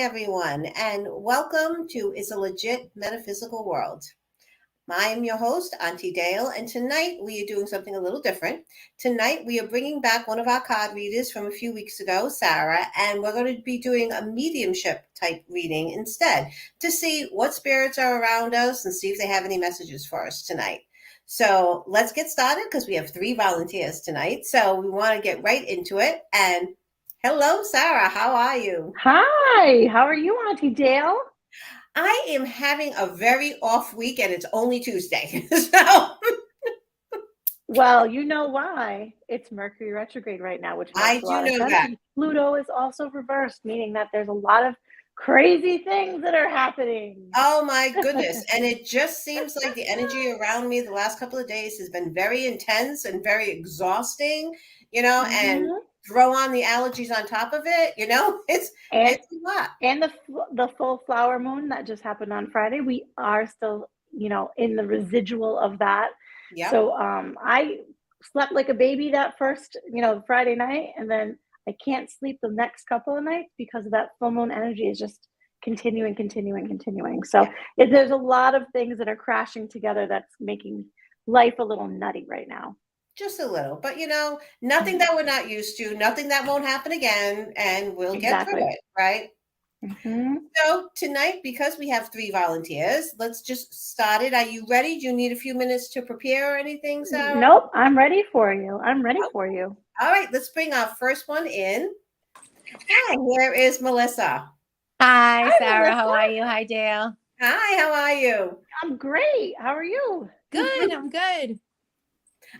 everyone, and welcome to Is a Legit Metaphysical World. I am your host, Auntie Dale, and tonight we are doing something a little different. Tonight we are bringing back one of our card readers from a few weeks ago, Sarah, and we're going to be doing a mediumship type reading instead to see what spirits are around us and see if they have any messages for us tonight. So let's get started because we have 3 volunteers tonight. So we want to get right into it. And hello, Sarah. How are you? Hi, how are you, Auntie Dale? I am having a very off week and it's only Tuesday. So Well, you know why. It's Mercury retrograde right now, which makes I a do lot of know sense. that. And Pluto is also reversed, meaning that there's a lot of crazy things that are happening. Oh my goodness. And it just seems like the energy around me the last couple of days has been very intense and very exhausting, and hmm throw on the allergies on top of it, And it's a lot. the full flower moon that just happened on Friday, we are still, in the residual of that. Yep. So I slept like a baby that first, Friday night, and then I can't sleep the next couple of nights because of that full moon energy is just continuing, continuing, continuing. So Yeah. there's a lot of things that are crashing together that's making life a little nutty right now. Just a little. But nothing that we're not used to, nothing that won't happen again, and we'll get through Exactly. it, right? hmm So tonight, because we have 3 volunteers, let's just start it. Are you ready? Do you need a few minutes to prepare or anything, Sarah? Nope, I'm ready for you. I'm ready for you. All right, let's bring our first one in. Hi, here is Melissa. Hi, Hi, Sarah. How Melissa. are you? Hi, Dale. Hi, how are you? I'm great. How are you? Good. I'm good.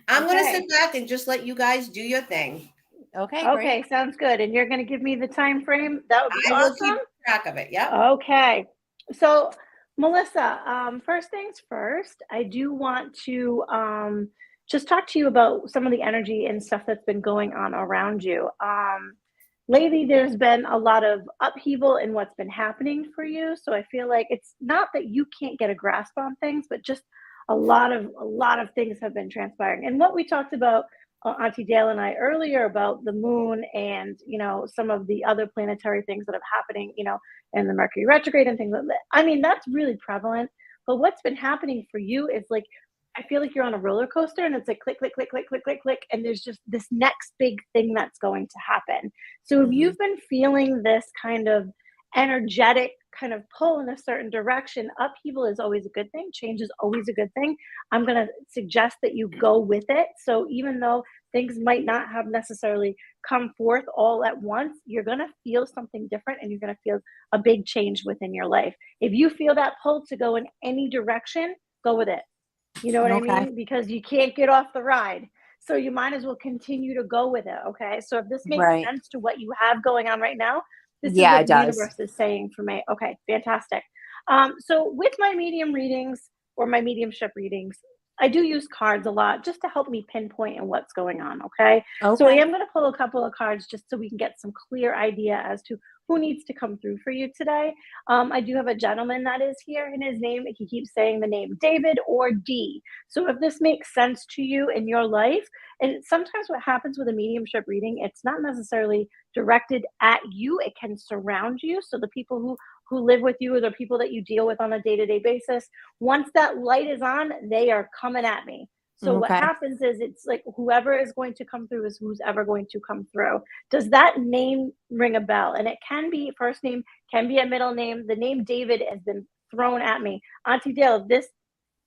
I'm going to sit Okay. back and just let you guys do your thing. Okay, great. Okay, sounds good. And you're going to give me the time frame? That would be I will awesome. keep track of it. Yep. Okay. So, Melissa, first things first, I do want to just talk to you about some of the energy and stuff that's been going on around you. Lately, there's been a lot of upheaval in what's been happening for you. So I feel like it's not that you can't get a grasp on things, but just a lot of things have been transpiring. And what we talked about, Auntie Dale and I earlier about the moon and some of the other planetary things that are happening, and the Mercury retrograde and things like that. I mean, that's really prevalent. But what's been happening for you is like, I feel like you're on a roller coaster and it's like click, click, click, click, click, click, click. And there's just this next big thing that's going to happen. So if Hmm. you've been feeling this kind of energetic kind of pull in a certain direction, upheaval is always a good thing. Change is always a good thing. I'm going to suggest that you go with it. So even though things might not have necessarily come forth all at once, you're going to feel something different and you're going to feel a big change within your life. If you feel that pull to go in any direction, go with it. You know what I Okay. mean? Because you can't get off the ride. So you might as well continue to go with it. Okay. So if this makes Right. sense to what you have going on right now, this is Yeah, what it the does. universe is saying for me. Okay, fantastic. So with my medium readings or my mediumship readings, I do use cards a lot just to help me pinpoint and what's going on. Okay. So I Okay. am going to pull a couple of cards just so we can get some clear idea as to who needs to come through for you today. I do have a gentleman that is here, and his name, he keeps saying the name David or D. So if this makes sense to you in your life, and sometimes what happens with a mediumship reading, it's not necessarily directed at you, it can surround you. So the people who live with you or the people that you deal with on a day-to-day basis, once that light is on, they are coming at me. So what Okay. happens is it's like whoever is going to come through is who's ever going to come through. Does that name ring a bell? And it can be first name, can be a middle name. The name David has been thrown at me. Auntie Dale, if this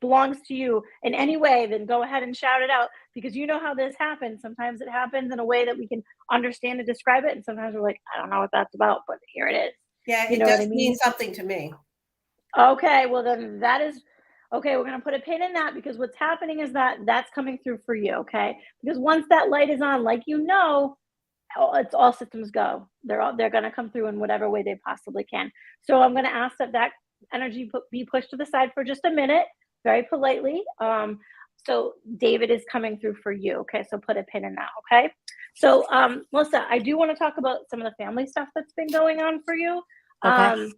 belongs to you in any way, then go ahead and shout it out, because you know how this happens. Sometimes it happens in a way that we can understand and describe it. And sometimes we're like, I don't know what that's about, but here it is. Yeah, You it know what I does mean mean? something to me. Okay, well then that is okay. We're gonna put a pin in that because what's happening is that that's coming through for you. Okay, because once that light is on, like it's all systems go. They're gonna come through in whatever way they possibly can. So I'm gonna ask that energy be pushed to the side for just a minute, very politely. So David is coming through for you. Okay, so put a pin in that. Okay. So Melissa, I do want to talk about some of the family stuff that's been going on for you. Okay. Um,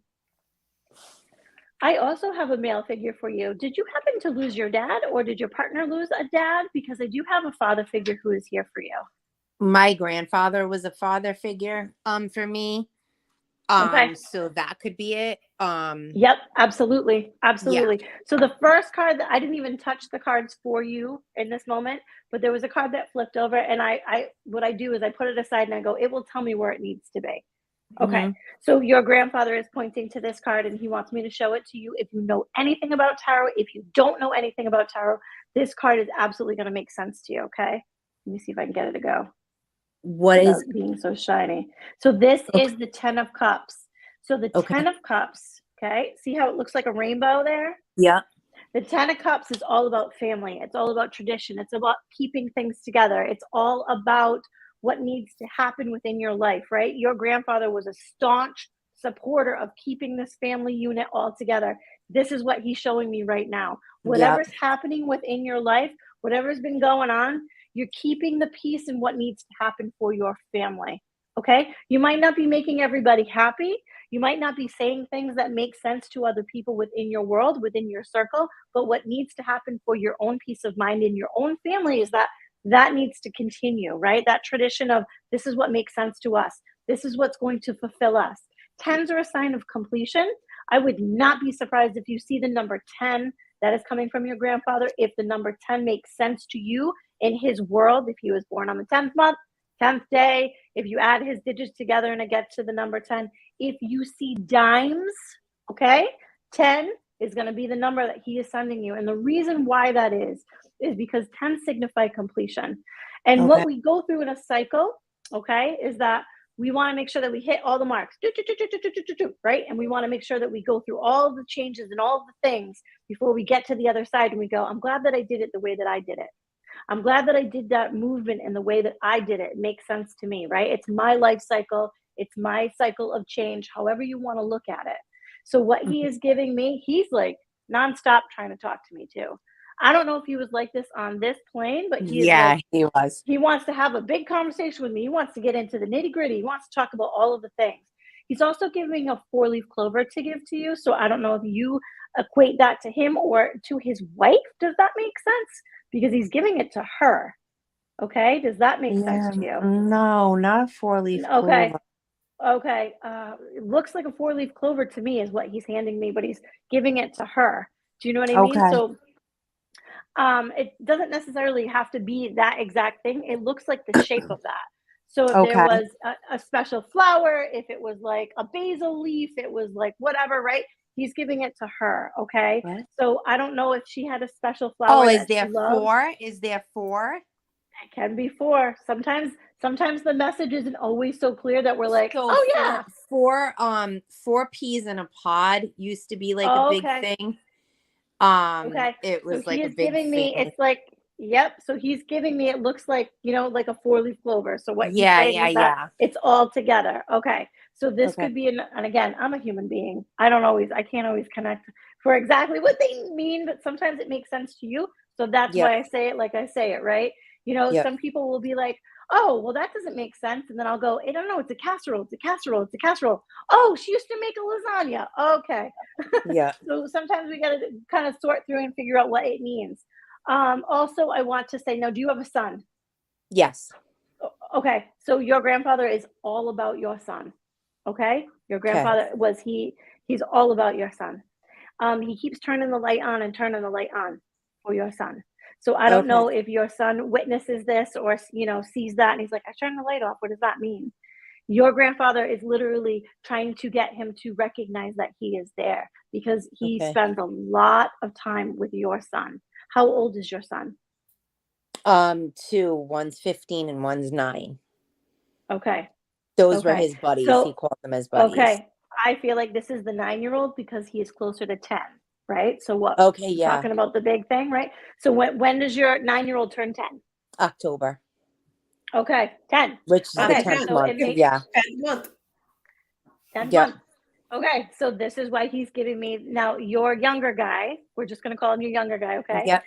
I also have a male figure for you. Did you happen to lose your dad, or did your partner lose a dad? Because I do have a father figure who is here for you. My grandfather was a father figure for me. Okay. So that could be it. Yep, absolutely. Absolutely. So the first card that I didn't even touch the cards for you in this moment, but there was a card that flipped over, and I what I do is I put it aside and I go, it will tell me where it needs to be. Okay. Mhm. So your grandfather is pointing to this card and he wants me to show it to you. If you know anything about tarot, if you don't know anything about tarot, this card is absolutely going to make sense to you. Okay. Let me see if I can get it to go What without is being so shiny. So this okay? is the 10 of Cups. So the Okay. 10 of Cups, okay? See how it looks like a rainbow there? Yeah. The 10 of Cups is all about family. It's all about tradition. It's about keeping things together. It's all about what needs to happen within your life, right? Your grandfather was a staunch supporter of keeping this family unit all together. This is what he's showing me right now. Yeah. Whatever's happening within your life, whatever's been going on, you're keeping the peace and what needs to happen for your family. Okay? You might not be making everybody happy. You might not be saying things that make sense to other people within your world, within your circle, but what needs to happen for your own peace of mind in your own family is that needs to continue, right? That tradition of this is what makes sense to us. This is what's going to fulfill us. Tens are a sign of completion. I would not be surprised if you see the number 10 that is coming from your grandfather. If the number 10 makes sense to you in his world, if he was born on the 10th month, 10th day, if you add his digits together and it gets to the number 10, if you see dimes, okay, 10 is going to be the number that he is sending you. And the reason why that is because 10 signify completion. And Okay. what we go through in a cycle, okay, is that we want to make sure that we hit all the marks, right? And we want to make sure that we go through all the changes and all the things before we get to the other side and we go, I'm glad that I did it the way that I did it. I'm glad that I did that movement in the way that I did it. It makes sense to me, right? It's my life cycle. It's my cycle of change, however you want to look at it. So what he is giving me, he's like nonstop trying to talk to me too. I don't know if he was like this on this plane, but he is Yeah, like, he was. he wants to have a big conversation with me. He wants to get into the nitty gritty. He wants to talk about all of the things. He's also giving a 4-leaf clover to give to you. So I don't know if you equate that to him or to his wife. Does that make sense? Because he's giving it to her. Okay. Does that make sense Yeah. to you? No, not a 4-leaf Okay. clover. Okay. It looks like a 4-leaf clover to me is what he's handing me, but he's giving it to her. Do you know what I mean? Okay. So it doesn't necessarily have to be that exact thing. It looks like the shape of that. So if there Okay. was a special flower, if it was like a basil leaf, it was like whatever, right? He's giving it to her. Okay. What? So I don't know if she had a special Oh, flower is that she there loves. 4? Is there 4? It can be 4. Sometimes the message isn't always so clear that we're like, So oh yeah. 4 peas in a pod used to be like a Oh, big okay. thing. Okay. It So was he like a is big giving me, thing. it's like, yep. So he's giving me, it looks like, like a 4-leaf clover. So what he's Yeah, saying yeah, is that yeah. it's all together. Okay. So this Okay. could be, and again, I'm a human being. I can't always connect for exactly what they mean, but sometimes it makes sense to you. So that's Yep. why I say it like I say it, right? Yep. Some people will be like, oh, well, that doesn't make sense. And then I'll go, I don't know, it's a casserole, it's a casserole, it's a casserole. Oh, she used to make a lasagna. Okay. Yeah. So sometimes we got to kind of sort through and figure out what it means. Also, I want to say, now, do you have a son? Yes. Okay, so your grandfather is all about your son. Okay, your Okay. grandfather he's all about your son. He keeps turning the light on and turning the light on for your son. So I don't Okay. know if your son witnesses this or sees that and he's like, I turned the light off. What does that mean? Your grandfather is literally trying to get him to recognize that he is there because he Okay. spends a lot of time with your son. How old is your son? 2. One's 15 and one's 9. Okay. Those were Okay. his buddies. He So, called them as buddies. okay. I feel like this is the 9-year-old because he is closer to 10, right? So what Okay, we're yeah. talking about the big thing, right? So when does your 9-year-old turn 10? October, Okay, 10. which is the Okay, 10th so it month. makes Yeah. 10th month. 10th Yep. month. Okay, so this is why he's giving me now your younger guy. We're just going to call him your younger guy, okay? Yep.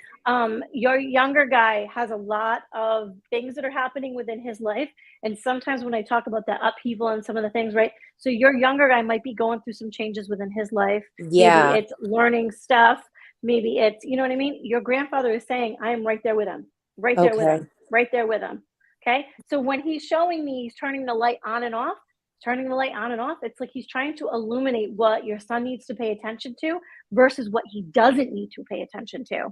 Your younger guy has a lot of things that are happening within his life, and sometimes when I talk about that upheaval and some of the things, right? So your younger guy might be going through some changes within his life. Yeah. Maybe it's learning stuff. Maybe it's, you know what I mean? Your grandfather is saying, I am right there with him, right there with Okay. him, right there with him. Okay, so when he's showing me, he's turning the light on and off. turning the light on and off, it's like he's trying to illuminate what your son needs to pay attention to versus what he doesn't need to pay attention to.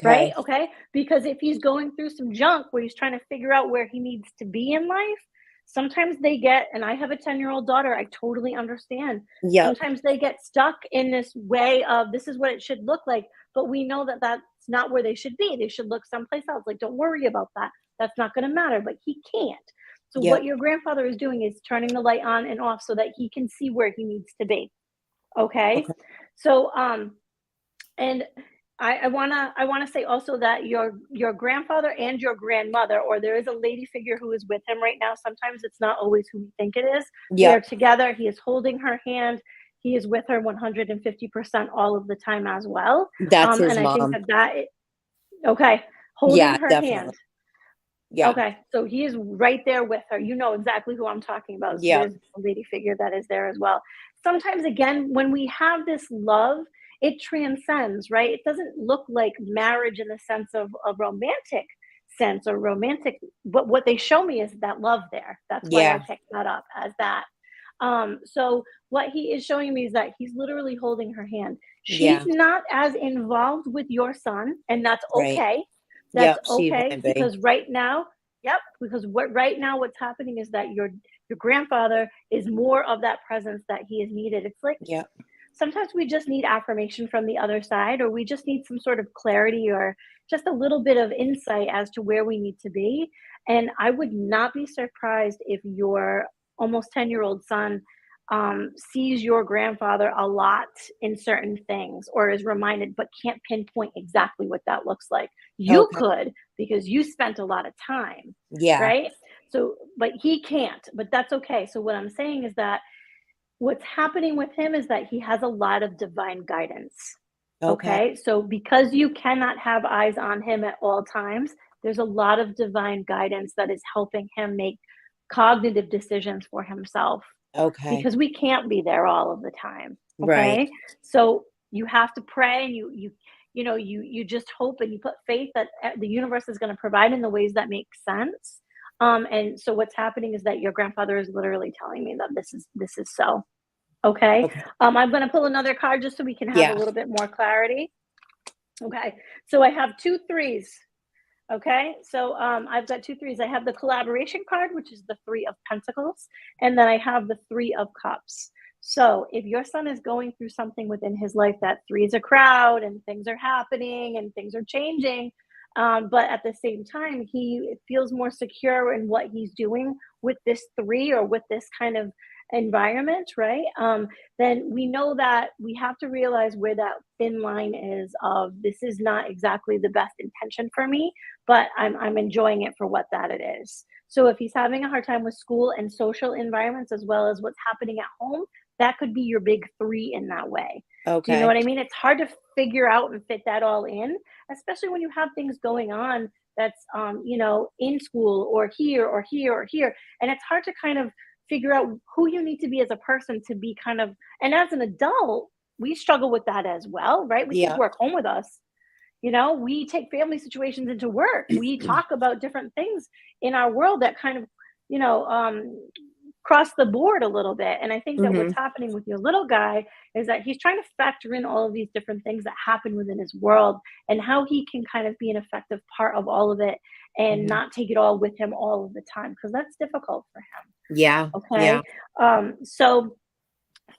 Right? Okay. Okay. Because if he's going through some junk where he's trying to figure out where he needs to be in life, sometimes they get, and I have a 10-year-old daughter, I totally understand. Yep. Sometimes they get stuck in this way of this is what it should look like, but we know that that's not where they should be. They should look someplace else. Like, don't worry about that. That's not going to matter, but he can't. So what Yep. your grandfather is doing is turning the light on and off so that he can see where he needs to be. Okay. Okay. So, and I wanna say also that your grandfather and your grandmother, or there is a lady figure who is with him right now. Sometimes it's not always who we think it is. They're Yep. together. He is holding her hand. He is with her 150% all of the time as well. That's his And I think mom. okay, holding Yeah, her definitely. hand. Yeah. Okay, so he is right there with her. You know exactly who I'm talking about. So Yep. there's a lady figure that is there as well. Sometimes, again, when we have this love, it transcends, right? It doesn't look like marriage in the sense of a romantic sense or romantic, but what they show me is that love there. That's why I Yeah. picked that up as that. So what he is showing me is that he's literally holding her hand. She's Yeah. not as involved with your son, and that's Right. okay. That's Yep. She okay wouldn't be. because right now, yep, because what right now what's happening is that your grandfather is more of that presence that he is needed. It's like Yep. sometimes we just need affirmation from the other side, or we just need some sort of clarity or just a little bit of insight as to where we need to be. And I would not be surprised if your almost 10-year-old son sees your grandfather a lot in certain things or is reminded, but can't pinpoint exactly what that looks like. You Okay. could because you spent a lot of time, Yeah. right? So, but he can't, but that's okay. So, what I'm saying is that what's happening with him is that he has a lot of divine guidance. Okay. Okay. So, because you cannot have eyes on him at all times, there's a lot of divine guidance that is helping him make cognitive decisions for himself Okay. because we can't be there all of the time. Right. Okay. So, you have to pray and you just hope and you put faith that the universe is going to provide in the ways that make sense. And so what's happening is that your grandfather is literally telling me that this is so. Okay. Okay. I'm going to pull another card just so we can have a Yeah. little bit more clarity. Okay. So I have two threes. Okay. So I've got two threes. I have the collaboration card, which is the Three of Pentacles, and then I have the Three of Cups. So if your son is going through something within his life that three is a crowd and things are happening and things are changing, but at the same time, he feels more secure in what he's doing with this three or with this kind of environment, right? Then we know that we have to realize where that thin line is of this is not exactly the best intention for me, but I'm enjoying it for what that it is. So if he's having a hard time with school and social environments as well as what's happening at home, that could be your big three in that way. Do you know Okay. what I mean? It's hard to figure out and fit that all in, especially when you have things going on that's in school or here or here or here. And it's hard to kind of figure out who you need to be as a person to be kind of, and as an adult, we struggle with that as well, right? We take Yeah. work home with us. We take family situations into work. We talk about different things in our world that kind of, you know, um, cross the board a little bit. And I think that Mm-hmm. what's happening with your little guy is that he's trying to factor in all of these different things that happen within his world and how he can kind of be an effective part of all of it and Mm-hmm. not take it all with him all of the time because that's difficult for him. Yeah. Yeah. Okay. So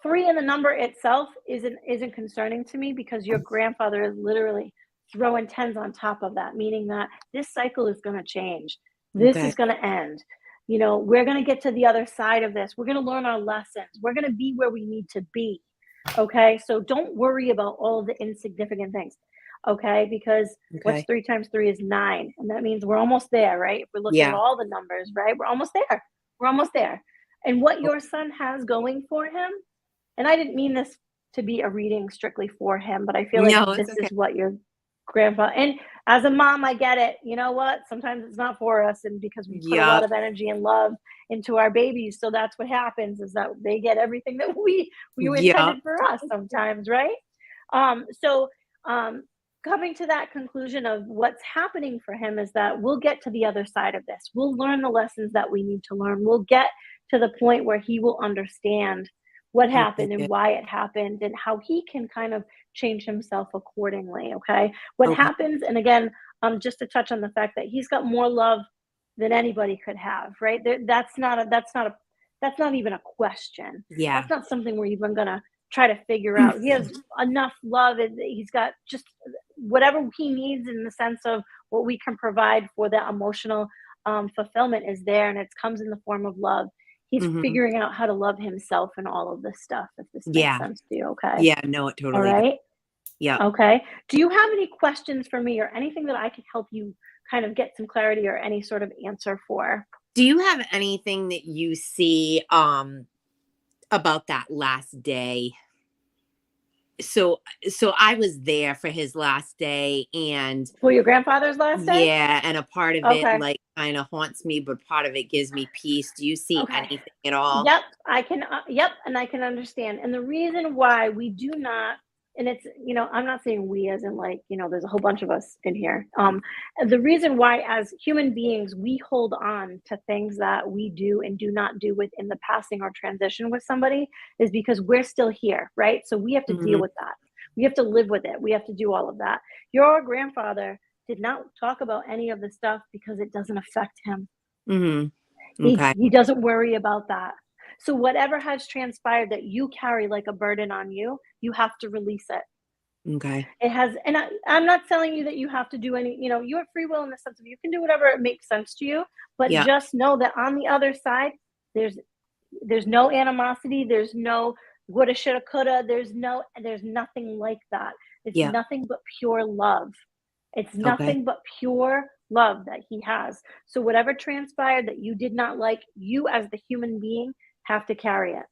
three in the number itself isn't concerning to me because your grandfather is literally throwing tens on top of that, meaning that this cycle is going to change. This Okay. is going to end. We're going to get to the other side of this. We're going to learn our lessons. We're going to be where we need to be. Okay. So don't worry about all the insignificant things. Okay. Because what's Okay. 3 times 3 is 9. And that means we're almost there, right? If we're looking at Yeah. all the numbers, right? We're almost there. We're almost there. And what your son has going for him, and I didn't mean this to be a reading strictly for him, but I feel like No, it's this okay. is what your grandpa, and as a mom, I get it. You know what? Sometimes it's not for us, and because we put a lot Yep. of energy and love into our babies, so that's what happens is that they get everything that we Yep. intended for us sometimes, right? So coming to that conclusion of what's happening for him is that we'll get to the other side of this. We'll learn the lessons that we need to learn. We'll get to the point where he will understand what Okay, happened and good. why it happened and how he can kind of change himself accordingly. Okay. What Okay. happens, and again, just to touch on the fact that he's got more love than anybody could have, right? That's not even a question. Yeah. That's not something we're even gonna try to figure out. He has enough love, and he's got just whatever he needs in the sense of what we can provide for that emotional fulfillment is there, and it comes in the form of love. He's Hmm. figuring out how to love himself and all of this stuff, if this makes Yeah. sense to you. Okay. Yeah. No, it All totally does. right. Yeah. Okay. Do you have any questions for me or anything that I can help you kind of get some clarity or any sort of answer for? Do you have anything that you see about that last day? So I was there for his last day, and For your grandfather's last day? yeah, and a part of it Okay. like kind of haunts me, but part of it gives me peace. Do you see Okay. anything at all? Yep, I can. Yep, and I can understand. And the reason why we do not, and it's, I'm not saying we as in like, there's a whole bunch of us in here. The reason why, as human beings, we hold on to things that we do and do not do within the passing or transition with somebody is because we're still here, right? So we have to deal Hmm. with that. We have to live with it. We have to do all of that. Your grandfather did not talk about any of the stuff because it doesn't affect him. Hmm. He Okay. he doesn't worry about that. So whatever has transpired that you carry like a burden on you, you have to release it. Okay. It has, and I'm not telling you that you have to do any, you have free will in the sense of you can do whatever it makes sense to you, but Yeah. just know that on the other side, there's there's no animosity, there's no woulda, shoulda, coulda, there's nothing like that. It's Yeah. nothing but pure love. It's Okay. nothing but pure love that he has. So whatever transpired that you did not like, you as the human being have to carry it.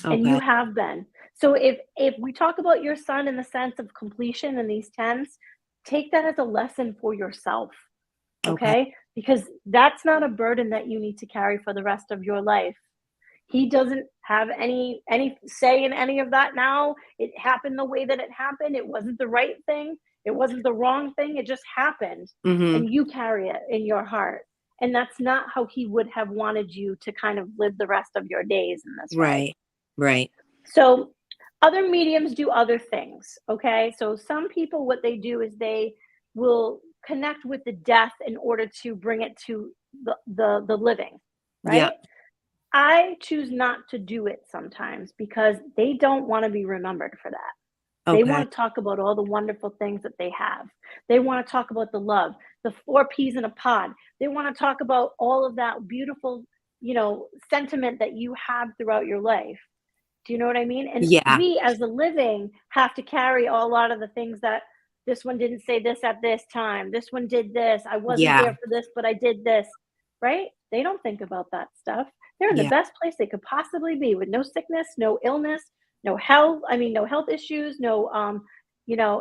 And you Okay. have been. So if we talk about your son in the sense of completion and these tens, take that as a lesson for yourself. Okay. Okay? Because that's not a burden that you need to carry for the rest of your life. He doesn't have any say in any of that now. It happened the way that it happened. It wasn't the right thing. It wasn't the wrong thing. It just happened. Hmm. And you carry it in your heart. And that's not how he would have wanted you to kind of live the rest of your days in this way. Right. Right. So other mediums do other things. Okay. So some people, what they do is they will connect with the death in order to bring it to the living, Yeah. right? I choose not to do it sometimes because they don't want to be remembered for that. They Okay. want to talk about all the wonderful things that they have. They want to talk about the love, the four peas in a pod. They want to talk about all of that beautiful, sentiment that you have throughout your life. Do you know what I mean? And Yeah. we as a living have to carry a lot of the things that this one didn't say this at this time. This one did this. I wasn't Yeah. there for this, but I did this. Right? They don't think about that stuff. They're in the Yeah. best place they could possibly be with no sickness, no illness, no health. I mean, no health issues, no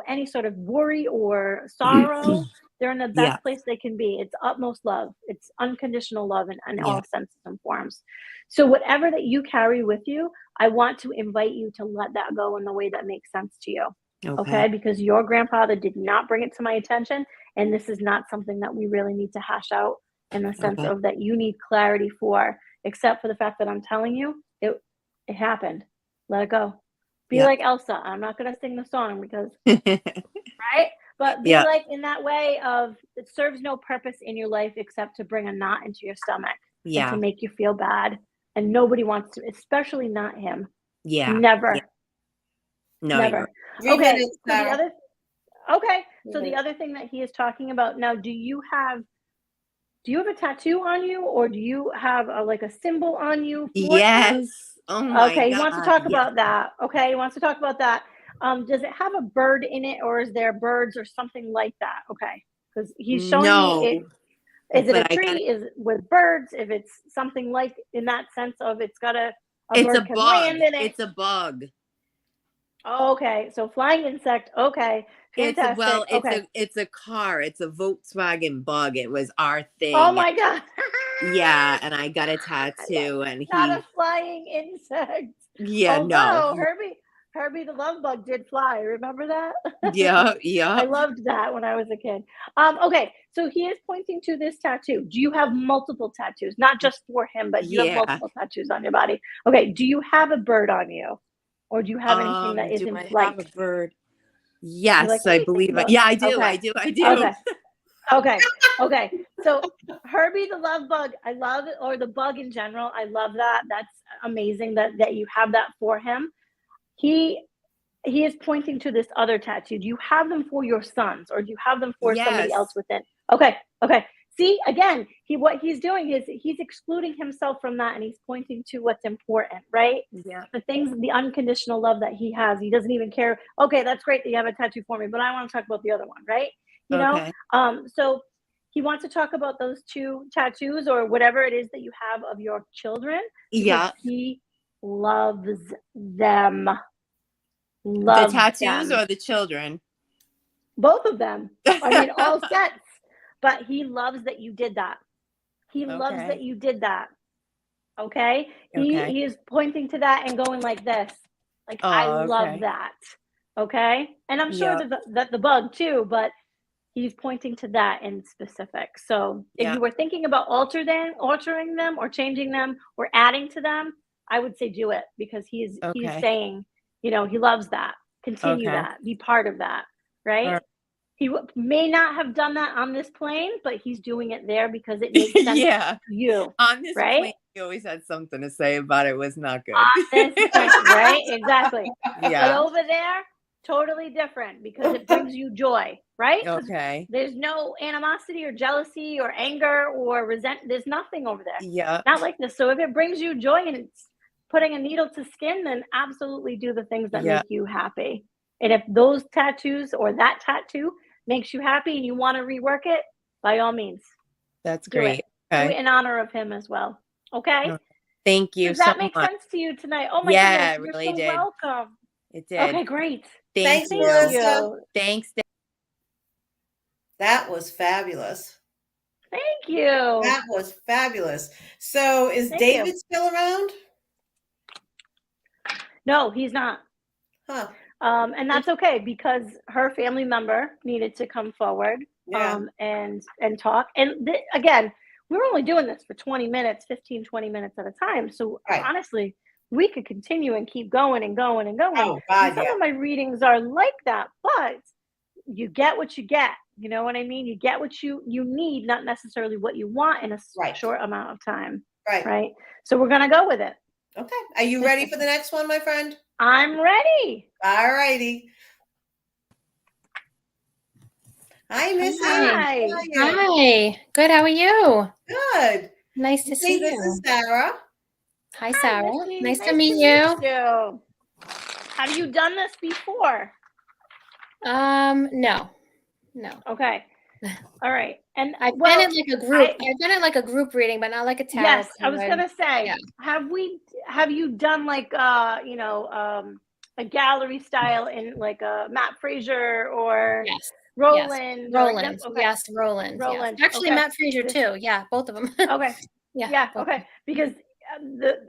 any sort of worry or sorrow. They're in the Yeah. best place they can be. It's utmost love. It's unconditional love in Yeah. all senses and forms. So whatever that you carry with you, I want to invite you to let that go in the way that makes sense to you. Okay. Okay? Because your grandfather did not bring it to my attention. And this is not something that we really need to hash out in the sense Okay. of that you need clarity for, except for the fact that I'm telling you it happened. Let it go. Be Yep. like Elsa. I'm not going to sing the song because, right? But be Yeah. like in that way of it serves no purpose in your life except to bring a knot into your stomach and to Yeah. make you feel bad. And nobody wants to, especially not him. Yeah. Yeah. Never, No, you're right. never. 3 minutes, Okay. So the Sarah. other, okay. So the 3 minutes. other thing that he is talking about now, do you have a tattoo on you or do you have like a symbol on you for him? Yes. Oh my Okay, he wants to God. talk Yeah. about that. Okay, he wants to talk about that. Does it have a bird in it, or is there birds or something like that? Okay, because he's showing me No, it. Is it a but I got it. tree? Is it with birds? If it's something like in that sense of it's got a It's a bird can bug. land in it. It's a bug. Okay, so flying insect. Okay, Well, fantastic. Okay. it's a car. It's a Volkswagen Bug. It was our Oh thing. my god. Yeah, and I got a I love tattoo, and not a he. flying insect. Yeah, no. Although Herbie, Herbie the love bug did fly. Remember that? Yeah, I yeah. loved that when I was a kid. Okay, so he is pointing to this tattoo. Do you have multiple tattoos? Not just for him, but do you have Yeah. multiple tattoos on your body? Okay, do you have a bird on you? Or do you have anything that is Do in I have a flight? bird? You like Yes, what I you think believe it. about? Yeah, I do. I Okay. do. I do. Okay. Okay. Okay. So Herbie the love bug, I love it, or the bug in general. I love that. That's amazing that you have that for him. He he is pointing to this other tattoo. Do you have them for your sons or do you have them for somebody else Yes. within? Okay. Okay. See, again, what he's doing is he's excluding himself from that and he's pointing to what's important, right? Yeah. The things, the unconditional love that he has. He doesn't even care. Okay, that's great that you have a tattoo for me, but I want to talk about the other one, right? You know? Okay. So he wants to talk about those two tattoos or whatever it is that you have of your children because Yeah. he loves them. The Loves tattoos them. or the children? Both of them. I mean, all sets. But he loves that you did that. He loves that Okay. you did that. Okay? Okay. He is pointing to that and going like this. Like, I Oh, love okay. that. Okay? And I'm sure Yep. that the bug too, but he's pointing to that in specific. So if Yeah. you were thinking about altering them or changing them or adding to them, I would say do it because he's Okay. saying, he loves that. Continue Okay. that. Be part of that, All right? right. He may not have done that on this plane, but he's doing it there because it makes sense Yeah. to you, On this right? plane, he always had something to say about it was not good. On this plane, right? Exactly. But Yeah. over there, totally different because it brings you joy, right? Because Okay. there's no animosity or jealousy or anger or there's nothing over there. Yeah. Not like this. So if it brings you joy and it's putting a needle to skin, then absolutely do the things that Yeah. make you happy. And if those tattoos or that tattoo makes you happy and you want to rework it, by all means, That's do it. great. Do Okay. it in honor of him as well. Okay? Oh, thank you Does so that make much. sense to you tonight? Oh my goodness, Yeah, it you're really so did. welcome. It did. Okay, great. Thank Thanks, Thank you. Melissa. you. Thanks. That was fabulous. Thank you. That was fabulous. So is Thank you. David still around? No, he's not. Huh. And that's okay because her family member needed to come forward Yeah. and talk. And again, we're only doing this for 20 minutes, 15, 20 minutes at a time. So Right. honestly, we could continue and keep going and going and going. Oh, And God, some yeah. of my readings are like that, but you get what you get. You know what I mean? You get what you need, not necessarily what you want in a Right. short amount of time. Right. Right. So we're going to go with it. Okay. Are you ready for the next one, my friend? I'm ready. All righty. Hi, Missy. Hi. How are you? Hi. Good. How are you? Good. Nice to see Missy, this is you. Sarah. Hi, Sarah. Missy. Nice to meet you. you. Have you done this before? No. Okay. All right. And I've been in like a group. I've been in like a group reading, but not like a tarot. Yes, I was card. gonna say, Yeah. have you done like a gallery style in like a Matt Fraser or Yes. Roland? Yes. Roland. Okay. Yes, Roland. Roland. Yes. Actually, Okay. Matt Fraser too. Yeah, both of them. Okay. Yeah. both of Okay. them. Because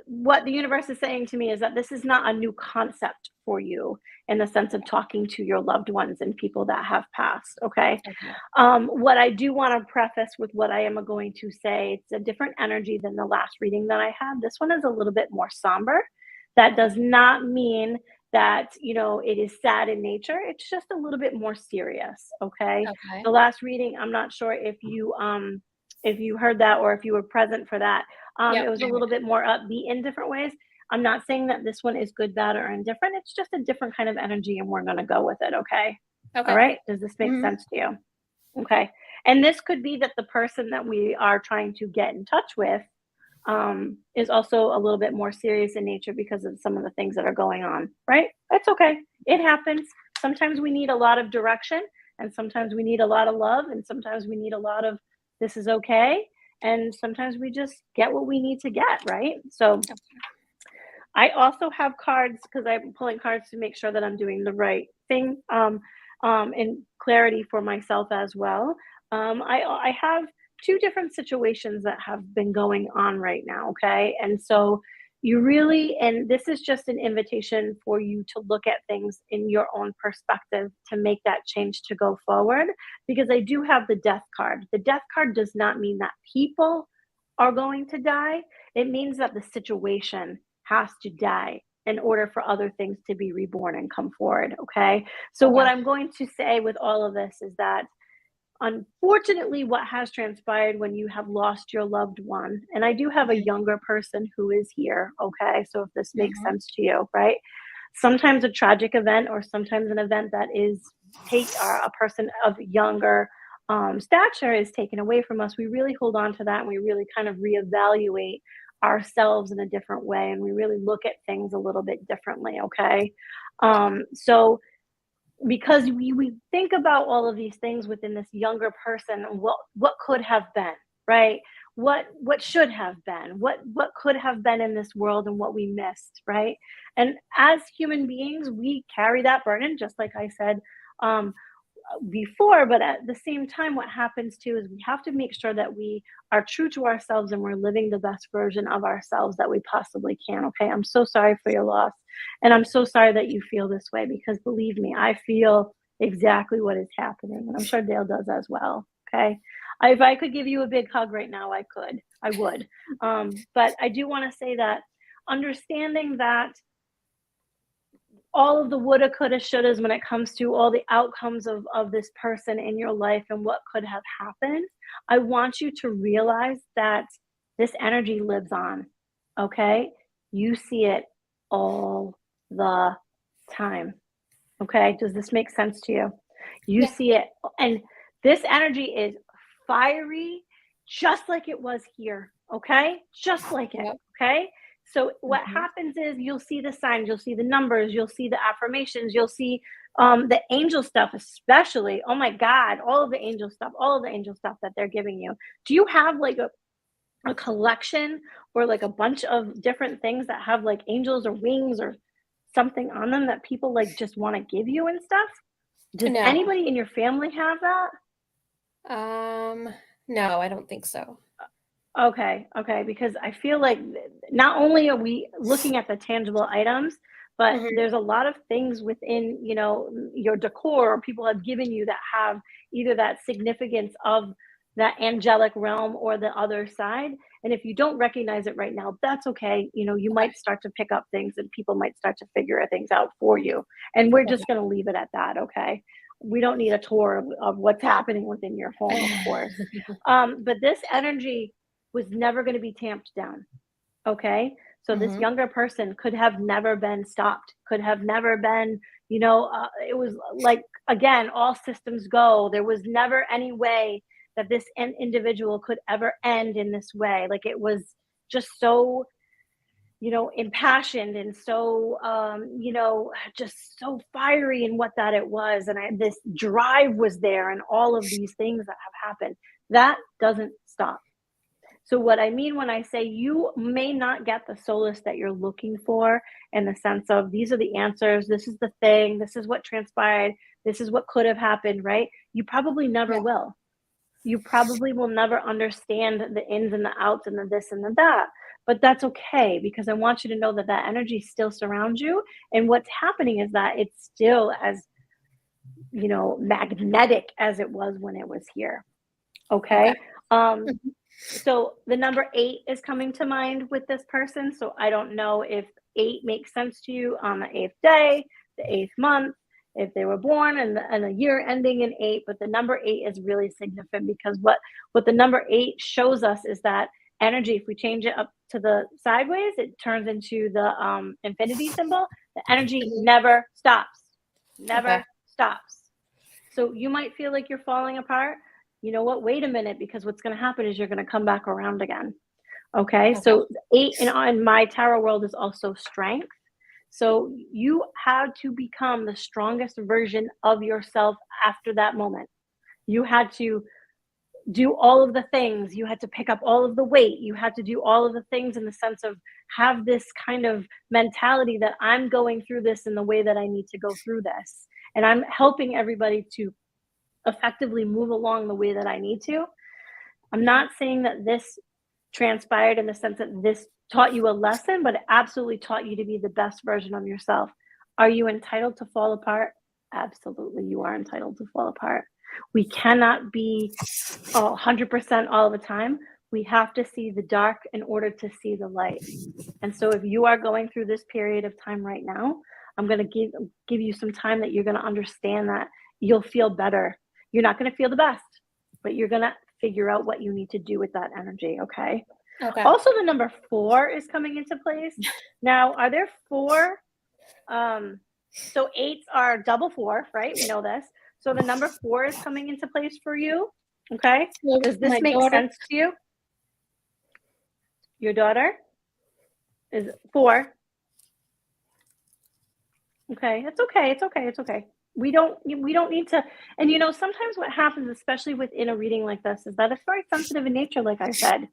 what the universe is saying to me is that this is not a new concept for you in the sense of talking to your loved ones and people that have passed. Okay. Okay. What I do want to preface with what I am going to say, it's a different energy than the last reading that I had. This one is a little bit more somber. That does not mean that it is sad in nature. It's just a little bit more serious. Okay. Okay. The last reading, I'm not sure if you heard that or if you were present for that. Yep, It was a little bit more upbeat in different ways. I'm not saying that this one is good, bad, or indifferent. It's just a different kind of energy, and we're going to go with it. Okay. Okay. All right. Does this make Mhm. sense to you? Okay. And this could be that the person that we are trying to get in touch with is also a little bit more serious in nature because of some of the things that are going on. Right. That's okay. It happens. Sometimes we need a lot of direction, and sometimes we need a lot of love, and sometimes we need a lot of this is okay. And sometimes we just get what we need to get, right? So I also have cards because I'm pulling cards to make sure that I'm doing the right thing and clarity for myself as well. I have two different situations that have been going on right now, okay? And so you really, and this is just an invitation for you to look at things in your own perspective to make that change to go forward. Because I do have the death card. The death card does not mean that people are going to die. It means that the situation has to die in order for other things to be reborn and come forward. Okay. So, what I'm going to say with all of this is that unfortunately, what has transpired when you have lost your loved one, and I do have a younger person who is here, okay? So if this makes sense to you, right? Sometimes a tragic event or sometimes an event that is a person of younger stature is taken away from us, we really hold on to that and we really kind of reevaluate ourselves in a different way and we really look at things a little bit differently, okay? So because we think about all of these things within this younger person, what could have been, right? What should have been, what could have been in this world and what we missed, right? And as human beings, we carry that burden, just like I said before, but at the same time, what happens too is we have to make sure that we are true to ourselves and we're living the best version of ourselves that we possibly can. Okay, I'm so sorry for your loss, and I'm so sorry that you feel this way, because believe me, I feel exactly what is happening, and I'm sure Dale does as well. Okay, if I could give you a big hug right now, I would. But I do want to say that understanding that all of the woulda, coulda, shouldas when it comes to all the outcomes of this person in your life and what could have happened, I want you to realize that this energy lives on, okay? You see it all the time, okay? Does this make sense to you? You see it, and this energy is fiery, just like it was here, okay? Just like it, okay? So what happens is you'll see the signs, you'll see the numbers, you'll see the affirmations, you'll see the angel stuff, especially. Oh my God, all of the angel stuff that they're giving you. Do you have like a collection or like a bunch of different things that have like angels or wings or something on them that people like just want to give you and stuff? Does anybody in your family have that? No, I don't think so. Okay, because I feel like not only are we looking at the tangible items, but there's a lot of things within, your decor or people have given you that have either that significance of that angelic realm or the other side. And if you don't recognize it right now, that's okay. You might start to pick up things and people might start to figure things out for you. And we're just going to leave it at that, okay? We don't need a tour of what's happening within your home, of course. But this energy was never going to be tamped down. Okay. So this younger person could have never been stopped, could have never been, it was like, again, all systems go. There was never any way that this individual could ever end in this way. Like it was just so, impassioned and so, just so fiery in what that it was. And this drive was there and all of these things that have happened. That doesn't stop. So what I mean when I say you may not get the solace that you're looking for in the sense of these are the answers, this is the thing, this is what transpired, this is what could have happened, right? You probably never will. You probably will never understand the ins and the outs and the this and the that. But that's okay, because I want you to know that that energy still surrounds you. And what's happening is that it's still as, magnetic as it was when it was here. Okay. So the number 8 is coming to mind with this person. So I don't know if 8 makes sense to you on the 8th day, the 8th month, if they were born and a year ending in 8, but the number 8 is really significant because what the number 8 shows us is that energy, if we change it up to the sideways, it turns into the infinity symbol. The energy never stops, stops. So you might feel like you're falling apart. You know what? Wait a minute, because what's going to happen is you're going to come back around again. Okay. So 8 in my tarot world is also strength. So you had to become the strongest version of yourself after that moment. You had to do all of the things. You had to pick up all of the weight. You had to do all of the things in the sense of have this kind of mentality that I'm going through this in the way that I need to go through this. And I'm helping everybody to effectively move along the way that I need to. I'm not saying that this transpired in the sense that this taught you a lesson, but it absolutely taught you to be the best version of yourself. Are you entitled to fall apart? Absolutely, you are entitled to fall apart. We cannot be 100% all the time. We have to see the dark in order to see the light. And so if you are going through this period of time right now, I'm going to give you some time that you're going to understand that you'll feel better. You're not going to feel the best, but you're going to figure out what you need to do with that energy, okay? Okay. Also, the number 4 is coming into place. Now, are there 4? So 8s are double 4, right? We know this. So the number 4 is coming into place for you, okay? Well, Does this my make daughter- sense to you? Your daughter is 4. Okay, it's okay. It's okay. It's okay. We don't need to. And sometimes what happens, especially within a reading like this, is that it's very sensitive in nature, like I said.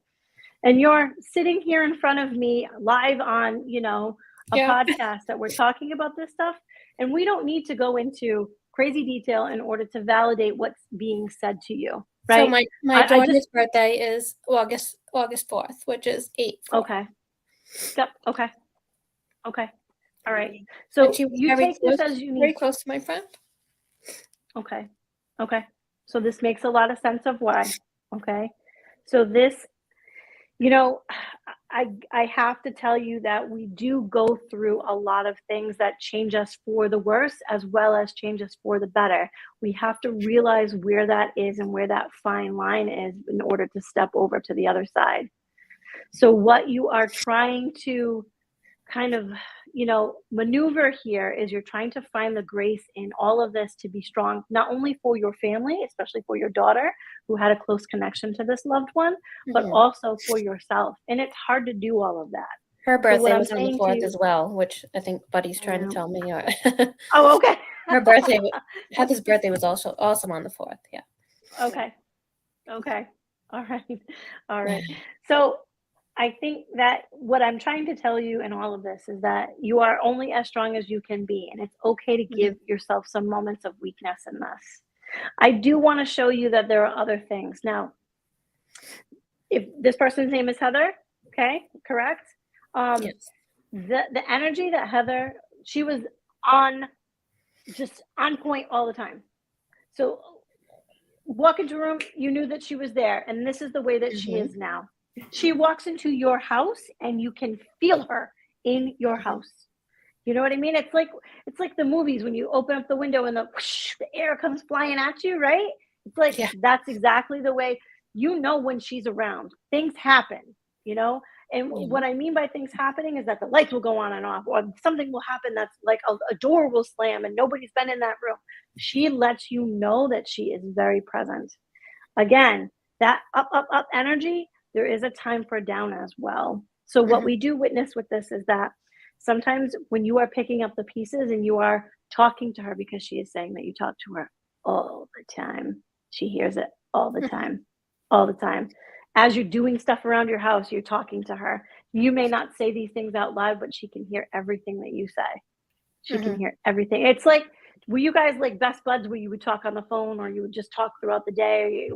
And you're sitting here in front of me live on, a Yeah. podcast that we're talking about this stuff. And we don't need to go into crazy detail in order to validate what's being said to you, right? So my daughter's birthday is August 4th, which is 8/4. Okay. Yep. Okay. All right. So And she was you very take this close- as you very need. close to my friend. Okay. So this makes a lot of sense of why. Okay. So this, I have to tell you that we do go through a lot of things that change us for the worse as well as change us for the better. We have to realize where that is and where that fine line is in order to step over to the other side. So what you are trying to kind of, maneuver here is you're trying to find the grace in all of this to be strong, not only for your family, especially for your daughter who had a close connection to this loved one, but Mhm. also for yourself. And it's hard to do all of that. Her what birthday I'm was on the saying to 4th you- as well, which I think Buddy's trying Yeah. to tell me. Oh, okay. Her birthday, Heather's birthday was also on the 4th. Yeah. Okay. All right. So I think that what I'm trying to tell you in all of this is that you are only as strong as you can be, and it's okay to give yourself some moments of weakness in this. I do want to show you that there are other things. Now, if this person's name is Heather, okay, correct? Yes. The energy that Heather, she was just on point all the time. So walk into a room, you knew that she was there, and this is the way that she is now. She walks into your house and you can feel her in your house. You know what I mean? It's like the movies when you open up the window and the air comes flying at you, right? It's like That's exactly the way when she's around. Things happen, And what I mean by things happening is that the lights will go on and off, or something will happen that's like a door will slam and nobody's been in that room. She lets you know that she is very present. Again, that up energy, there is a time for down as well. So what we do witness with this is that sometimes when you are picking up the pieces and you are talking to her, because she is saying that you talk to her all the time, she hears it all the time, all the time. As you're doing stuff around your house, you're talking to her. You may not say these things out loud, but she can hear everything that you say. She can hear everything. It's like, were you guys like best buds where you would talk on the phone or you would just talk throughout the day?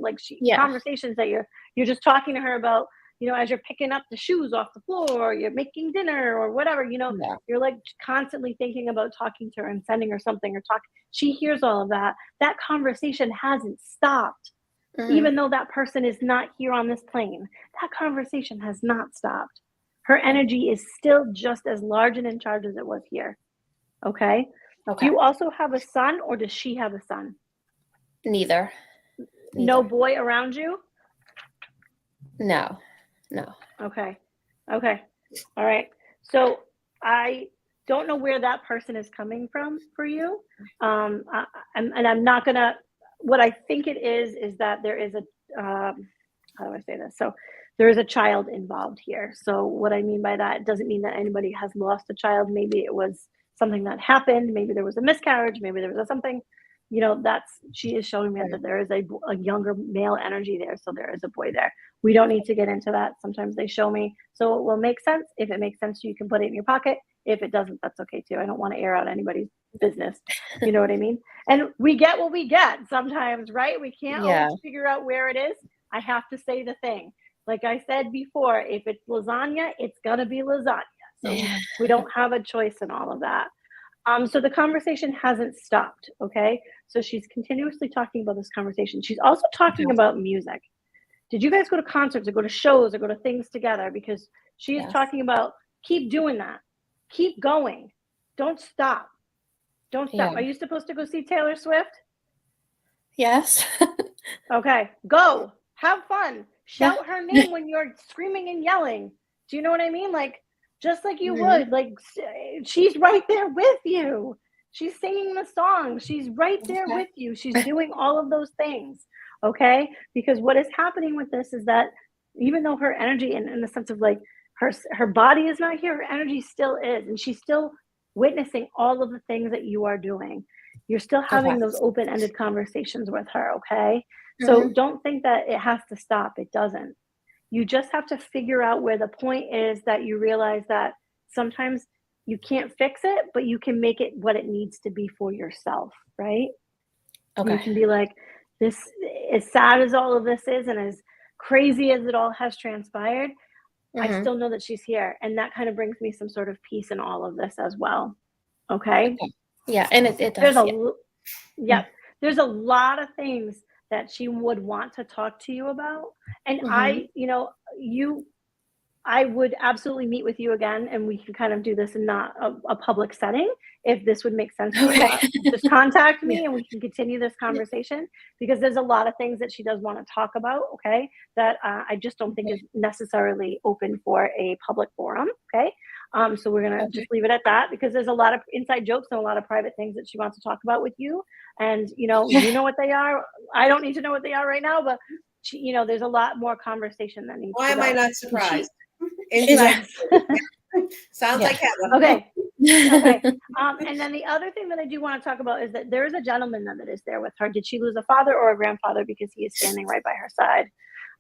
Conversations that you're just talking to her about, as you're picking up the shoes off the floor or you're making dinner or whatever, you're like constantly thinking about talking to her and sending her something or talking. She hears all of that. That conversation hasn't stopped. Even though that person is not here on this plane, that conversation has not stopped. Her energy is still just as large and in charge as it was here. Okay? Do you also have a son, or does she have a son? Neither. No boy around you? No. Okay. All right. So I don't know where that person is coming from for you. And I'm not going to, what I think it is that there is how do I say this? So there is a child involved here. So what I mean by that, it doesn't mean that anybody has lost a child. Maybe it was something that happened. Maybe there was a miscarriage. Maybe there was something, she is showing me that there is a younger male energy there. So there is a boy there. We don't need to get into that. Sometimes they show me. So it will make sense. If it makes sense, you can put it in your pocket. If it doesn't, that's okay too. I don't want to air out anybody's business. You know what I mean? And we get what we get sometimes, right? We can't always figure out where it is. I have to say the thing. Like I said before, if it's lasagna, it's gonna be lasagna. So Yeah. we don't have a choice in all of that. So the conversation hasn't stopped. Okay. So she's continuously talking about this conversation. She's also talking about music. Did you guys go to concerts or go to shows or go to things together? Because she is Yes. talking about keep doing that. Keep going. Don't stop. Don't stop. Yeah. Are you supposed to go see Taylor Swift? Yes. Okay. Go. Have fun. Yeah. Shout her name when you're screaming and yelling. Do you know what I mean? Like, just like you Mhm. would. Like, she's right there with you. She's singing the song. She's right there Okay. with you. She's doing all of those things. Okay. Because what is happening with this is that even though her energy, in the sense of like her body is not here, her energy still is. And she's still witnessing all of the things that you are doing. You're still having Okay. those open-ended conversations with her. Okay. So Mhm. don't think that it has to stop. It doesn't. You just have to figure out where the point is that you realize that sometimes you can't fix it, but you can make it what it needs to be for yourself, right? You Okay. can be like, this, as sad as all of this is, and as crazy as it all has transpired, I Mhm. still know that she's here. And that kind of brings me some sort of peace in all of this as well. Okay. Okay. Yeah, and it There's does. a, Yeah. yep, there's a lot of things that she would want to talk to you about. And Mhm. I would absolutely meet with you again, and we can kind of do this in not a public setting. If this would make sense to you, Okay. just contact Yeah. me and we can continue this conversation, because there's a lot of things that she does want to talk about, okay, that I just don't think Okay. is necessarily open for a public forum, okay? So we're going to Okay. just leave it at that, because there's a lot of inside jokes and a lot of private things that she wants to talk about with you. And, you know what they are. I don't need to know what they are right now, but there's a lot more conversation that needs Why to am I go. not And surprised? She's Inside yes. sounds Yeah. like heaven. Okay. Okay. And then the other thing that I do want to talk about is that there is a gentleman that is there with her. Did she lose a father or a grandfather? Because he is standing right by her side.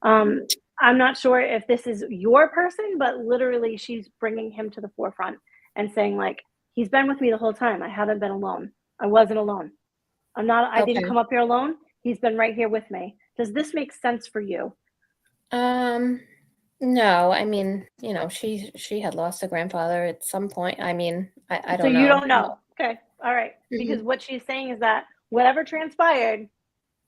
I'm not sure if this is your person, but literally she's bringing him to the forefront and saying, like, he's been with me the whole time. I haven't been alone. I wasn't alone. I didn't Okay. come up here alone. He's been right here with me. Does this make sense for you? No, I mean, she had lost a grandfather at some point. I mean, I So don't you know. don't know. Okay. All right. Because Mhm. what she's saying is that whatever transpired,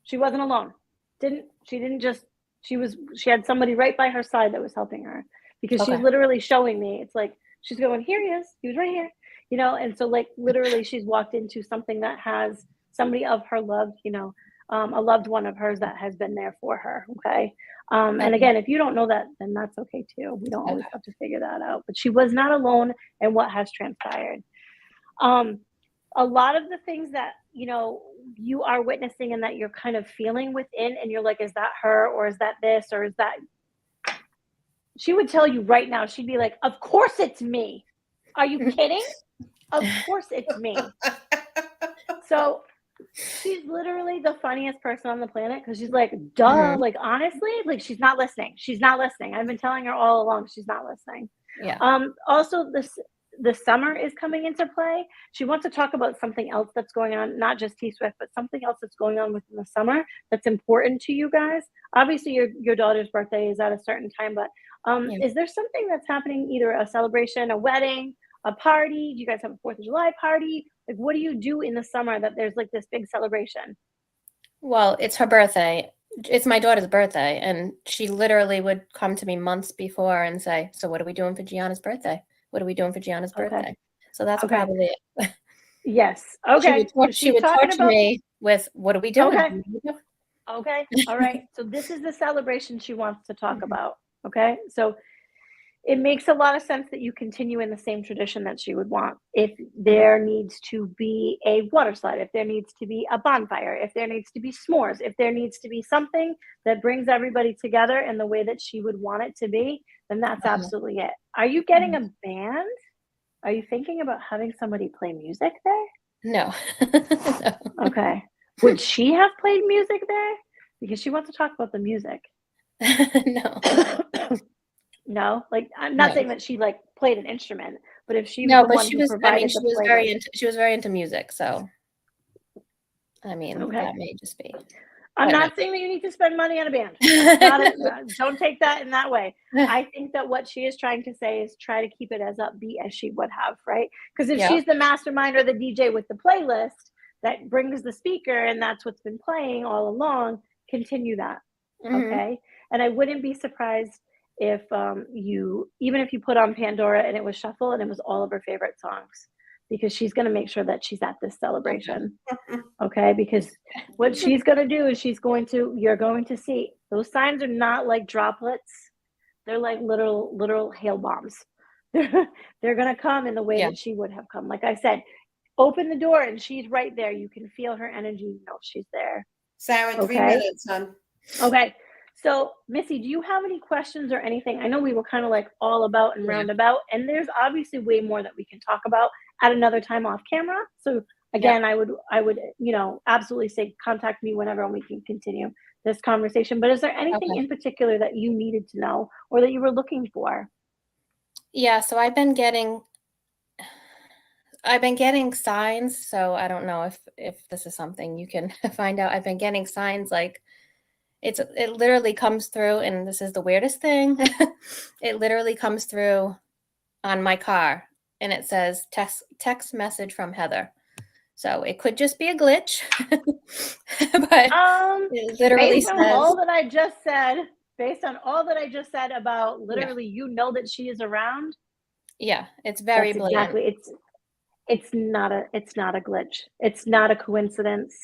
she wasn't alone. She didn't just she had somebody right by her side that was helping her, because she's Okay. literally showing me. It's like she's going, here he is. He was right here. And so like literally she's walked into something that has somebody of her loved, a loved one of hers that has been there for her. Okay. And Okay. again, if you don't know that, then that's okay too. We don't always Okay. have to figure that out. But she was not alone in what has transpired. Um, a lot of the things that you are witnessing and that you're kind of feeling within, and you're like, is that her, or is that this, or is that, she would tell you right now, she'd be like, of course it's me. Are you kidding? Of course it's me. So she's literally the funniest person on the planet, because she's like, duh. Mhm. Like, honestly, like, she's not listening. I've been telling her all along, she's not listening. Yeah. Also, the summer is coming into play. She wants to talk about something else that's going on, not just T Swift, but something else that's going on within the summer that's important to you guys. Obviously, your daughter's birthday is at a certain time, but Yeah. is there something that's happening, either a celebration, a wedding, a party? Do you guys have a 4th of July party? Like, what do you do in the summer that there's like this big celebration? Well, it's her birthday. It's my daughter's birthday, and she literally would come to me months before and say, "So what are we doing for Gianna's birthday? What are we doing for Gianna's Okay. birthday?" So that's Okay. probably it. Yes. She would Okay. So she she's would talking torture about, me with, "What are we doing? okay. What are we doing?" Okay. All right. So this is the celebration she wants to talk Mhm. about. Okay. So it makes a lot of sense that you continue in the same tradition that she would want. If Mhm. there needs to be a water slide, if there needs to be a bonfire, if there needs to be s'mores, if there needs to be something that brings everybody together in the way that she would want it to be, then that's Uh-huh. absolutely it. Are you getting Mhm. a band? Are you thinking about having somebody play music there? No. No. Okay. Would she have played music there? Because she wants to talk about the music. No. No, like, I'm not No. saying that she like played an instrument, but if she was No, the but one who I mean, provided the playlist. she was very into music, so I mean, Okay. that may just be. I'm But- not saying that you need to spend money on a band. Don't take that in that way. I think that what she is trying to say is try to keep it as upbeat as she would have, right? Because if Yeah. she's the mastermind or the DJ with the playlist that brings the speaker and that's what's been playing all along, continue that. Mhm. Okay. And I wouldn't be surprised if even if you put on Pandora and it was shuffle and it was all of her favorite songs, because she's going to make sure that she's at this celebration. Okay. Because what she's going to do is you're going to see those signs are not like droplets. They're like literal hail bombs. They're going to come in the way that she would have come. Like I said, open the door and she's right there. You can feel her energy. You know she's there. Sarah, 3 minutes, hon. Okay. So, Missy, do you have any questions or anything? I know we were kind of like all about and roundabout, and there's obviously way more that we can talk about at another time off camera. So again, I would, absolutely say contact me whenever and we can continue this conversation. But is there anything in particular that you needed to know or that you were looking for? Yeah, so I've been getting signs, so I don't know if this is something you can find out. I've been getting signs like it literally comes through, and this is the weirdest thing. It literally comes through on my car and it says text message from Heather. So it could just be a glitch. But it literally based on all that I just said about literally that she is around. Yeah, it's very blatant. Exactly. It's not a glitch. It's not a coincidence.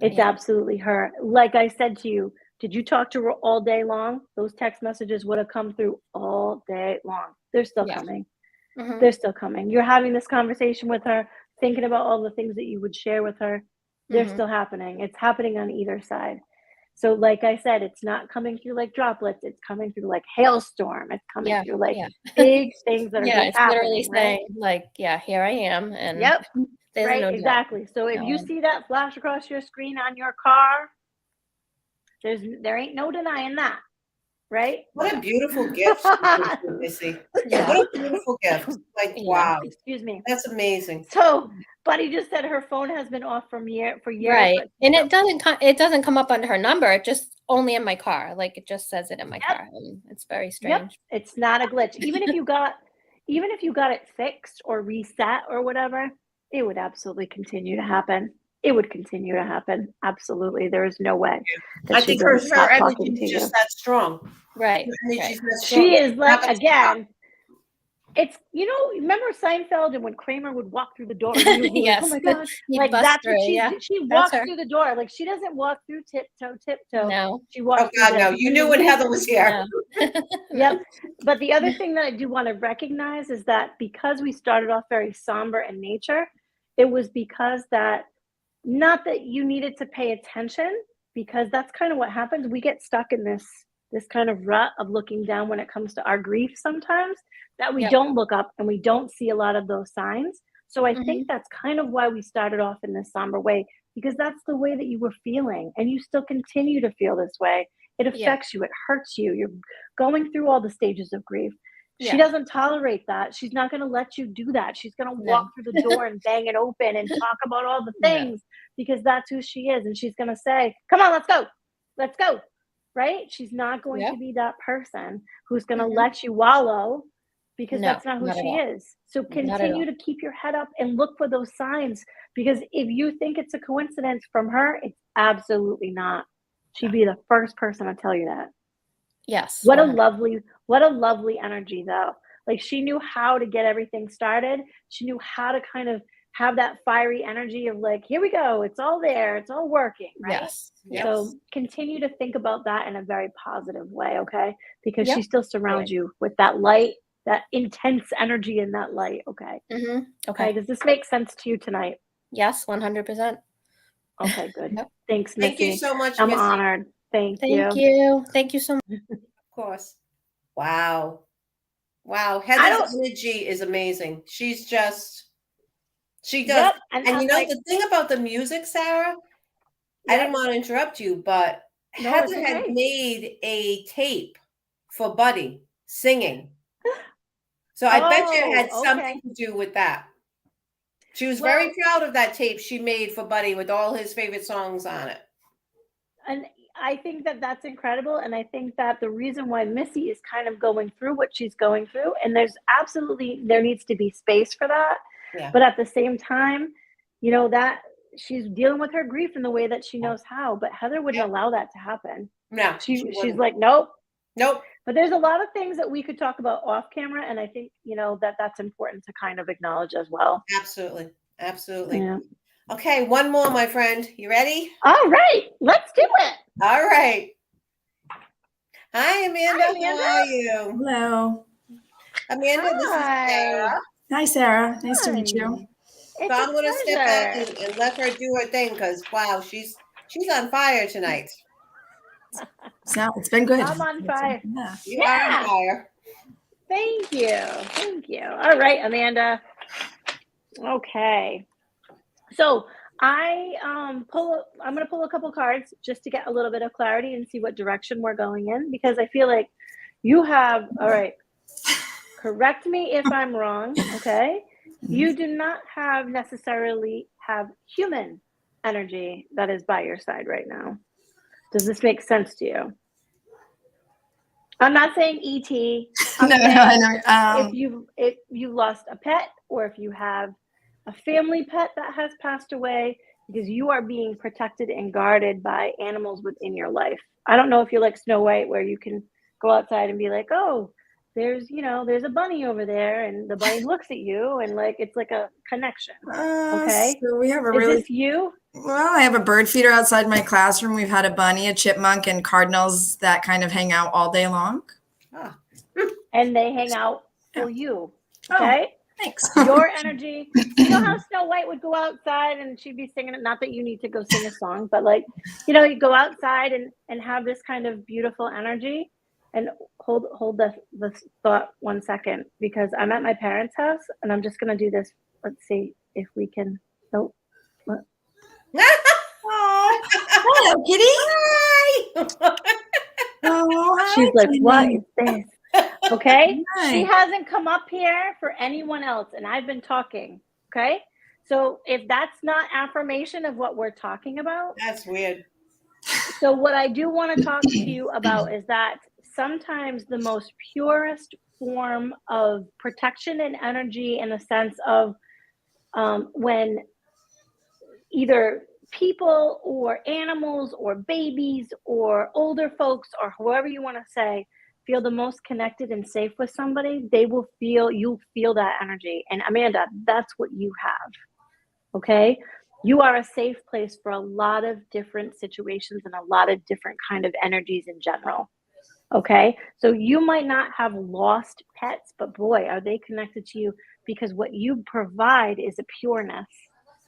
It's absolutely her. Like I said to you, did you talk to her all day long? Those text messages would have come through all day long. They're still coming. Mm-hmm. They're still coming. You're having this conversation with her, thinking about all the things that you would share with her. They're still happening. It's happening on either side. So like I said, it's not coming through like droplets. It's coming through like hailstorm. It's coming through like big things that are it's happening. Literally saying like, here I am. And right, exactly. So if you see that flash across your screen on your car, there ain't no denying that, right? What a beautiful gift, Missy. What a beautiful gift. Like, wow. Excuse me. That's amazing. So Buddy just said her phone has been off for years. Right. And it doesn't come up under her number. It just only in my car. Like it just says it in my car. And it's very strange. It's not a glitch. Even if you got it fixed or reset or whatever, it would absolutely continue to happen. It would continue to happen. Absolutely. There is no way. I think her energy is just that strong. Right. She is like, again, it's, remember Seinfeld and when Kramer would walk through the door? And yes. Like, oh my God. Like that's what she walks through the door. Like she doesn't walk through tiptoe. No. She walks through no. You knew when Heather was here. Yep. But the other thing that I do want to recognize is that because we started off very somber in nature, it was because that, not that you needed to pay attention, because that's kind of what happens. We get stuck in this kind of rut of looking down when it comes to our grief sometimes, that we don't look up and we don't see a lot of those signs. So I think that's kind of why we started off in this somber way, because that's the way that you were feeling and you still continue to feel this way. It affects you. It hurts you. You're going through all the stages of grief. She doesn't tolerate that. She's not going to let you do that. She's going to walk through the door and bang it open and talk about all the things because that's who she is. And she's going to say, come on, let's go. Let's go. Right? She's not going to be that person who's going to let you wallow, because that's not who she is. So continue to keep your head up and look for those signs, because if you think it's a coincidence from her, it's absolutely not. She'd be the first person to tell you that. Yes. What a lovely energy though. Like she knew how to get everything started. She knew how to kind of have that fiery energy of like, here we go. It's all there. It's all working. Right. Yes. So continue to think about that in a very positive way. Okay. Because she still surrounds you with that light, that intense energy in that light. Okay. Okay. Does this make sense to you tonight? Yes. 100%. Okay, good. Thanks, Missy. Thank you so much, I'm Missy. honored. Thank you. Thank you so much. Of course. Wow. Heather's energy is amazing. She does. And you know, the thing about the music, Sarah, I didn't want to interrupt you, but Heather had made a tape for Buddy singing. So I bet you it had something to do with that. She was very proud of that tape she made for Buddy with all his favorite songs on it. And I think that that's incredible. And I think that the reason why Missy is kind of going through what she's going through, and there needs to be space for that. Yeah. But at the same time, that she's dealing with her grief in the way that she knows how. But Heather wouldn't allow that to happen. No. She's wouldn't. like, nope. Nope. But there's a lot of things that we could talk about off camera. And I think, that's important to kind of acknowledge as well. Absolutely. Absolutely. Yeah. Okay, one more, my friend. You ready? All right, let's do it. All right. Hi, Amanda. Hi, Amanda. How are you? Hello. Amanda, this is Sarah. Hi, Sarah. Nice to meet you. It's So I'm going to step back pleasure. and let her do her thing because, wow, she's on fire tonight. It's been good. I'm on fire. Yeah. You are on fire. Thank you. All right, Amanda. Okay. So I'm going to pull a couple cards just to get a little bit of clarity and see what direction we're going in, because I feel like you have, all right, correct me if I'm wrong, okay? You do not necessarily have human energy that is by your side right now. Does this make sense to you? I'm not saying ET. No, I know. If you lost a pet, or if you have a family pet that has passed away, because you are being protected and guarded by animals within your life. I don't know if you're like Snow White, where you can go outside and be like, oh, there's a bunny over there, and the bunny looks at you, and like it's like a connection. Okay. So we have Is this you? Well, I have a bird feeder outside my classroom. We've had a bunny, a chipmunk, and cardinals that kind of hang out all day long. Oh. And they hang out for you. Okay. Oh, thanks. Your energy. You know how Snow White would go outside and she'd be singing it. Not that you need to go sing a song, but like, you go outside and have this kind of beautiful energy. And hold the thought 1 second, because I'm at my parents' house and I'm just gonna do this. Let's see if we can. Nope. Oh, hello, kitty. Hi. Oh, hi, She's like, kitty. what is this? Okay. Hi. She hasn't come up here for anyone else, and I've been talking. Okay. So if that's not affirmation of what we're talking about, That's weird. so what I do want to talk to you about is that sometimes the most purest form of protection and energy, in the sense of when either people or animals or babies or older folks, or whoever you want to say, feel the most connected and safe with somebody, you'll feel that energy. And Amanda, that's what you have. Okay. You are a safe place for a lot of different situations and a lot of different kind of energies in general. Okay. So you might not have lost pets, but boy, are they connected to you, because what you provide is a pureness,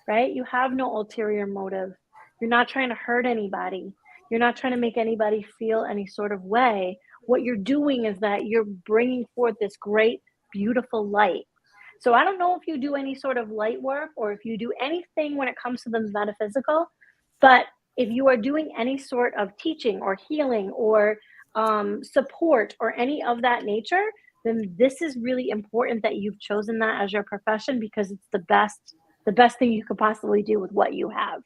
right? You have no ulterior motive. You're not trying to hurt anybody. You're not trying to make anybody feel any sort of way. What you're doing is that you're bringing forth this great, beautiful light. So I don't know if you do any sort of light work, or if you do anything when it comes to the metaphysical, but if you are doing any sort of teaching or healing or support or any of that nature, then this is really important that you've chosen that as your profession, because it's the best thing you could possibly do with what you have.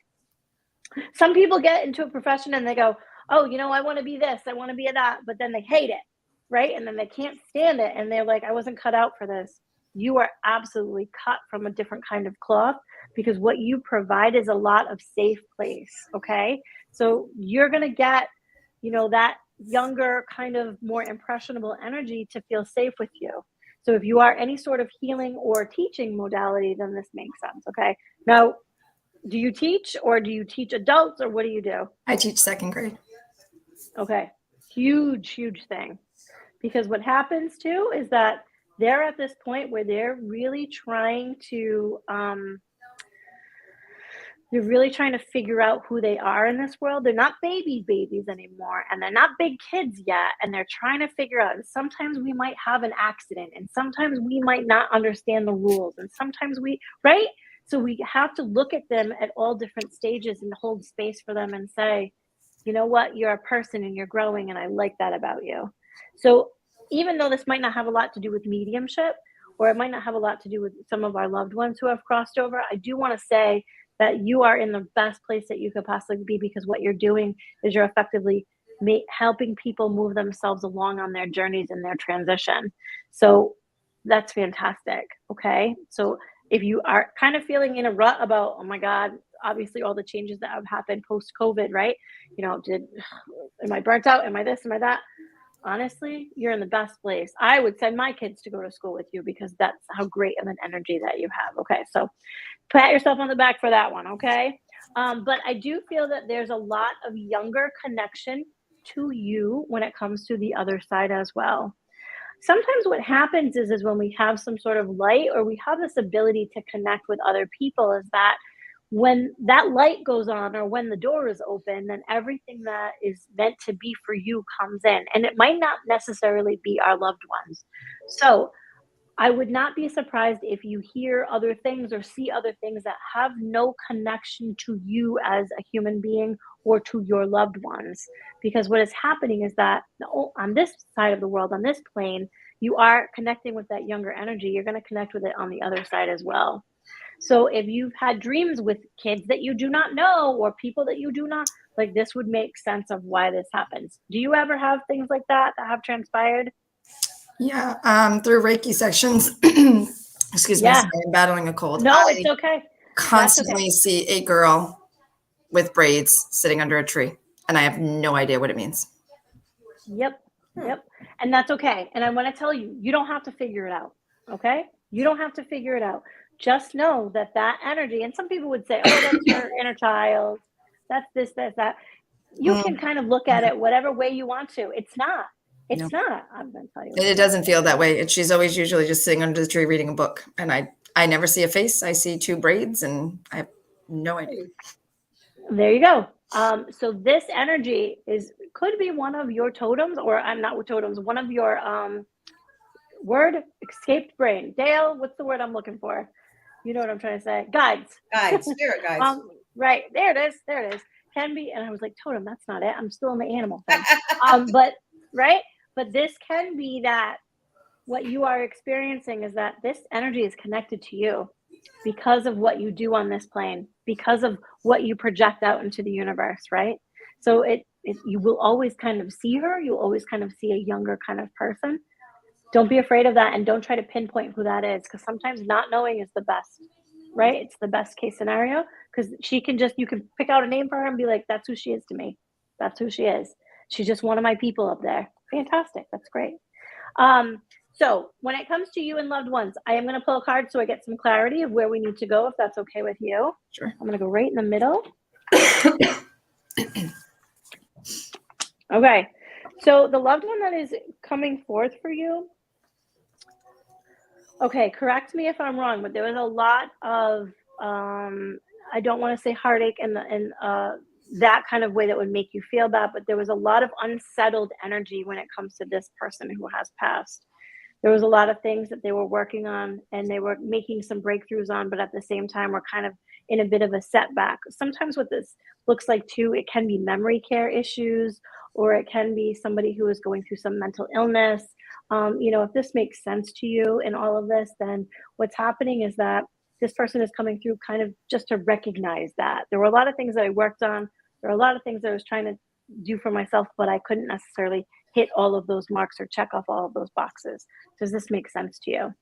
Some people get into a profession and they go, oh, I want to be this, I want to be that, but then they hate it, right? And then they can't stand it, and they're like, I wasn't cut out for this. You are absolutely cut from a different kind of cloth, because what you provide is a lot of safe place. Okay. So you're going to get, that younger kind of more impressionable energy to feel safe with you. So if you are any sort of healing or teaching modality, then this makes sense. Okay. Now, do you teach, or do you teach adults, or what do you do? I teach second grade. Okay. Huge thing. Because what happens too is that they're at this point where they're really trying to figure out who they are in this world. They're not babies anymore, and they're not big kids yet, and they're trying to figure out. And sometimes we might have an accident, and sometimes we might not understand the rules, and sometimes right? So we have to look at them at all different stages and hold space for them and say, you know what, you're a person and you're growing, and I like that about you. So even though this might not have a lot to do with mediumship, or it might not have a lot to do with some of our loved ones who have crossed over, I do want to say that you are in the best place that you could possibly be, because what you're doing is you're effectively helping people move themselves along on their journeys and their transition. So that's fantastic. Okay. So if you are kind of feeling in a rut about, oh my God, obviously all the changes that have happened post COVID, right? Am I burnt out? Am I this? Am I that? Honestly, you're in the best place. I would send my kids to go to school with you, because that's how great of an energy that you have. Okay. So pat yourself on the back for that one. Okay. But I do feel that there's a lot of younger connection to you when it comes to the other side as well. Sometimes what happens is when we have some sort of light, or we have this ability to connect with other people, is that when that light goes on, or when the door is open, then everything that is meant to be for you comes in, and it might not necessarily be our loved ones. So I would not be surprised if you hear other things or see other things that have no connection to you as a human being or to your loved ones. Because what is happening is that on this side of the world, on this plane, you are connecting with that younger energy. You're going to connect with it on the other side as well. So if you've had dreams with kids that you do not know, or people that you do not like, this would make sense of why this happens. Do you ever have things like that have transpired? Yeah, through Reiki sections. Excuse me, Yeah. sorry, I'm battling a cold. No, I it's okay. constantly see a girl with braids sitting under a tree, and I have no idea what it means. Yep. Yep. And that's okay. And I want to tell you, you don't have to figure it out. Okay. You don't have to figure it out. Just know that that energy, and some people would say, oh, that's your inner child. That's this, that's that. You can kind of look at it whatever way you want to. It's not. It's not. I'm going to tell you. It doesn't feel that way. She's always usually just sitting under the tree reading a book, and I never see a face. I see two braids, and I have no idea. There you go. So this energy could be one of your totems, or I'm not with totems, one of your word escaped brain. Dale, what's the word I'm looking for? You know what I'm trying to say? Guides. Spirit guides. Right. There it is. Can be. And I was like, totem, that's not it. I'm still in the animal thing. But this can be that what you are experiencing is that this energy is connected to you because of what you do on this plane, because of what you project out into the universe, right? So you will always kind of see her. You'll always kind of see a younger kind of person. Don't be afraid of that, and don't try to pinpoint who that is, because sometimes not knowing is the best, right? It's the best case scenario, because you can pick out a name for her and be like, that's who she is to me. That's who she is. She's just one of my people up there. Fantastic. That's great. So when it comes to you and loved ones, I am going to pull a card so I get some clarity of where we need to go, if that's okay with you. Sure. I'm going to go right in the middle. Okay. So the loved one that is coming forth for you, okay, correct me if I'm wrong, but there was a lot of, I don't want to say heartache and that kind of way that would make you feel bad, but there was a lot of unsettled energy when it comes to this person who has passed. There was a lot of things that they were working on and they were making some breakthroughs on, but at the same time, we're kind of in a bit of a setback. Sometimes what this looks like too, it can be memory care issues, or it can be somebody who is going through some mental illness. If this makes sense to you in all of this, then what's happening is that this person is coming through kind of just to recognize that. There were a lot of things that I worked on. There are a lot of things that I was trying to do for myself, but I couldn't necessarily hit all of those marks or check off all of those boxes. Does this make sense to you?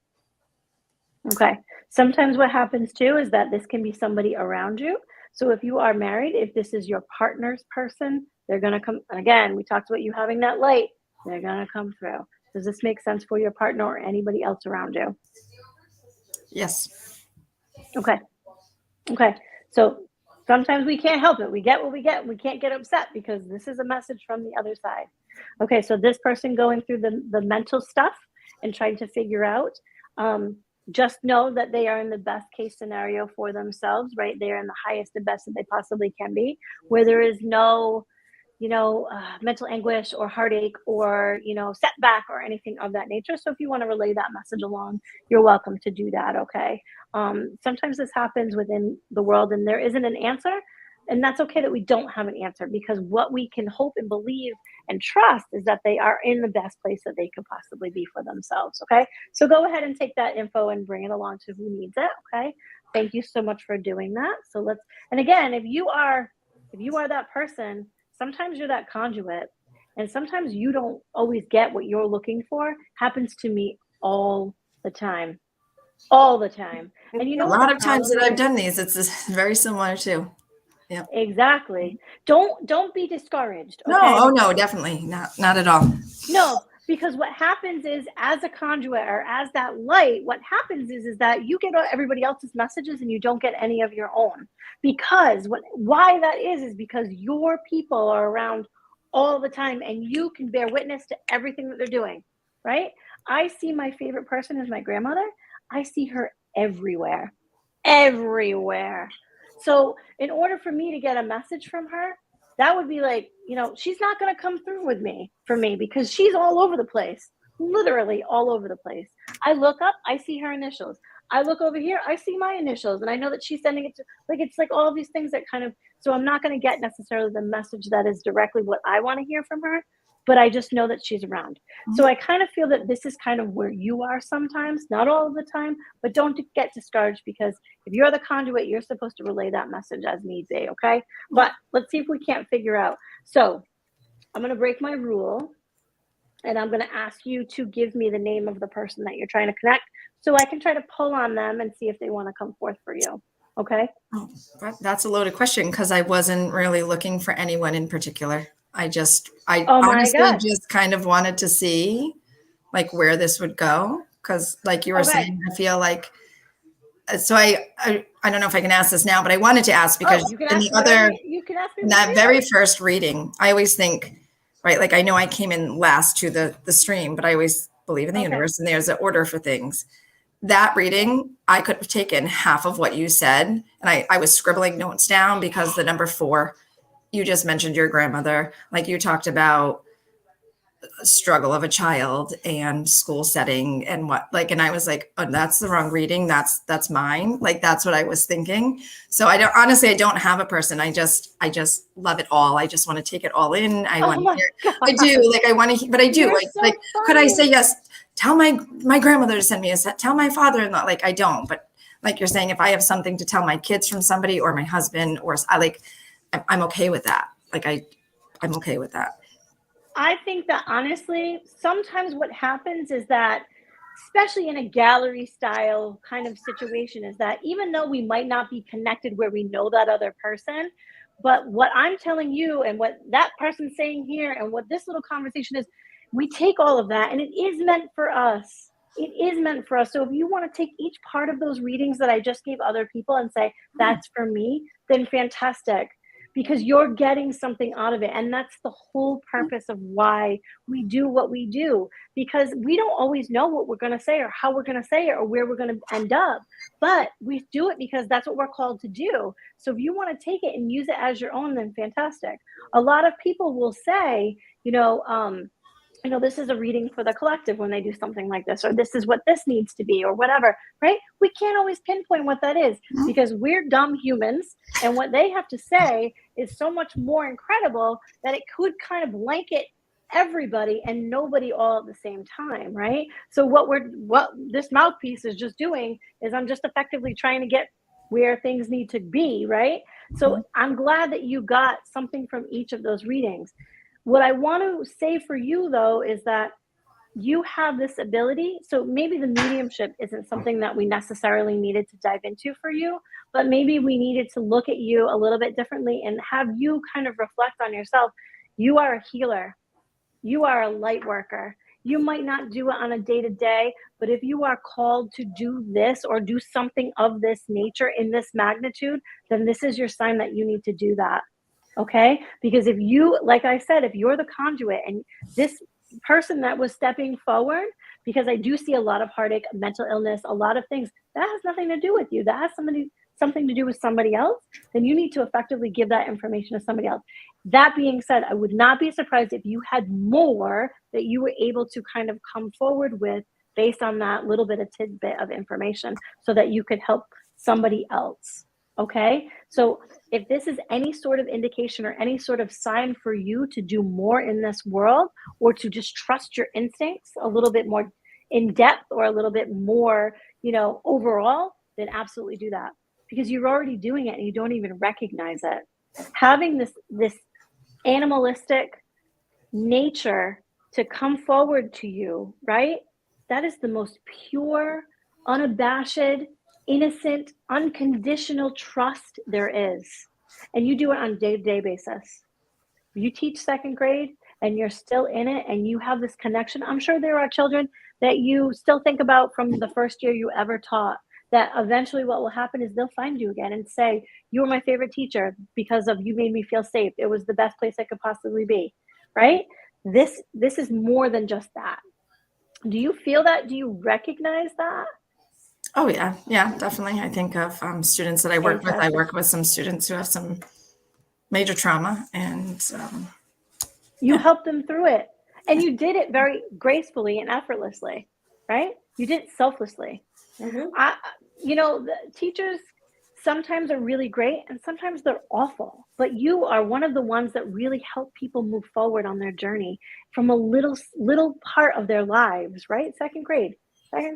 Okay. Sometimes what happens too is that this can be somebody around you. So if you are married, if this is your partner's person, they're going to come. Again, we talked about you having that light. They're going to come through. Does this make sense for your partner or anybody else around you? Yes. Okay. So sometimes we can't help it. We get what we get. We can't get upset because this is a message from the other side. Okay. So this person going through the mental stuff and trying to figure out, just know that they are in the best case scenario for themselves, right? They are in the highest and best that they possibly can be, where there is no, mental anguish or heartache or, setback or anything of that nature. So if you want to relay that message along, you're welcome to do that. Okay. Sometimes this happens within the world and there isn't an answer, and that's okay that we don't have an answer, because what we can hope and believe and trust is that they are in the best place that they could possibly be for themselves. Okay. So go ahead and take that info and bring it along to who needs it. Okay. Thank you so much for doing that. So let's, and again, if you are that person, sometimes you're that conduit, and sometimes you don't always get what you're looking for. Happens to me all the time. All the time. And you A know what lot the of times problem that I've is? done these, it's very similar too. Yeah. Exactly. Don't be discouraged, No, okay? oh no, definitely not at all. No, because what happens is, as a conduit or as that light, what happens is that you get everybody else's messages and you don't get any of your own. Because why that is because your people are around all the time and you can bear witness to everything that they're doing, right? I see my favorite person is my grandmother. I see her everywhere. Everywhere. So, in order for me to get a message from her, that would be like, she's not going to come through with me for me because she's all over the place, literally all over the place. I look up, I see her initials. I look over here, I see my initials, and I know that she's sending it to, like, it's like all of these things that kind of, so I'm not going to get necessarily the message that is directly what I want to hear from her, but I just know that she's around. So I kind of feel that this is kind of where you are sometimes, not all of the time, but don't get discouraged, because if you're the conduit, you're supposed to relay that message as need be, okay? But let's see if we can't figure out. So I'm going to break my rule, and I'm going to ask you to give me the name of the person that you're trying to connect, so I can try to pull on them and see if they want to come forth for you, okay? Oh, that's a loaded question because I wasn't really looking for anyone in particular. I Oh my honestly God. just kind of wanted to see like where this would go. Cause like you were Okay. saying, I feel like, so I don't know if I can ask this now, but I wanted to ask because You can in ask the other, you can ask me in whatever that you very like. first reading, I always think, right, like I know I came in last to the stream, but I always believe in the Okay. universe and there's an order for things. That reading, I could have taken half of what you said, and I was scribbling notes down because the number 4, you just mentioned your grandmother, like you talked about struggle of a child and school setting and what, like, and I was like, oh, that's the wrong reading. That's mine. Like, that's what I was thinking. So I don't have a person. I just love it all. I just want to take it all in. I want Oh to my hear, God. I do, like, I want to, but I do You're like, so like, could I say, funny. yes, tell my grandmother to send me a set, tell my father-in-law, like, I don't, but like you're saying, if I have something to tell my kids from somebody or my husband, or I'm okay with that. Like, I'm okay with that. I think that honestly, sometimes what happens is that, especially in a gallery style kind of situation, is that even though we might not be connected where we know that other person, but what I'm telling you and what that person's saying here and what this little conversation is, we take all of that and it is meant for us. It is meant for us. So if you want to take each part of those readings that I just gave other people and say, that's for me, then fantastic, because you're getting something out of it. And that's the whole purpose of why we do what we do, because we don't always know what we're going to say or how we're going to say it or where we're going to end up, but we do it because that's what we're called to do. So if you want to take it and use it as your own, then fantastic. A lot of people will say, this is a reading for the collective when they do something like this, or this is what this needs to be, or whatever, right? We can't always pinpoint what that is because we're dumb humans, and what they have to say is so much more incredible that it could kind of blanket everybody and nobody all at the same time, right? So what this mouthpiece is just doing is I'm just effectively trying to get where things need to be, right? So I'm glad that you got something from each of those readings. What I want to say for you, though, is that you have this ability. So maybe the mediumship isn't something that we necessarily needed to dive into for you, but maybe we needed to look at you a little bit differently and have you kind of reflect on yourself. You are a healer. You are a light worker. You might not do it on a day-to-day, but if you are called to do this or do something of this nature in this magnitude, then this is your sign that you need to do that. Okay? Because if you, like I said, if you're the conduit and this person that was stepping forward, because I do see a lot of heartache, mental illness, a lot of things, that has nothing to do with you. That has something to do with somebody else, then you need to effectively give that information to somebody else. That being said, I would not be surprised if you had more that you were able to kind of come forward with based on that little bit of tidbit of information so that you could help somebody else. Okay? So if this is any sort of indication or any sort of sign for you to do more in this world, or to just trust your instincts a little bit more in depth or a little bit more, overall, then absolutely do that, because you're already doing it and you don't even recognize it. Having this animalistic nature to come forward to you, right? That is the most pure, unabashed, innocent, unconditional trust there is. And you do it on a day-to-day basis. You teach second grade and you're still in it and you have this connection. I'm sure there are children that you still think about from the first year you ever taught, that eventually what will happen is they'll find you again and say, you were my favorite teacher because of you made me feel safe. It was the best place I could possibly be, right? This is more than just that. Do you feel that? Do you recognize that? Oh yeah, definitely. I think of students that I work with. I work with some students who have some major trauma, and you helped them through it, and you did it very gracefully and effortlessly, right? You did it selflessly. Mm-hmm. The teachers sometimes are really great and sometimes they're awful, but you are one of the ones that really help people move forward on their journey from a little part of their lives, right? Second grade, right?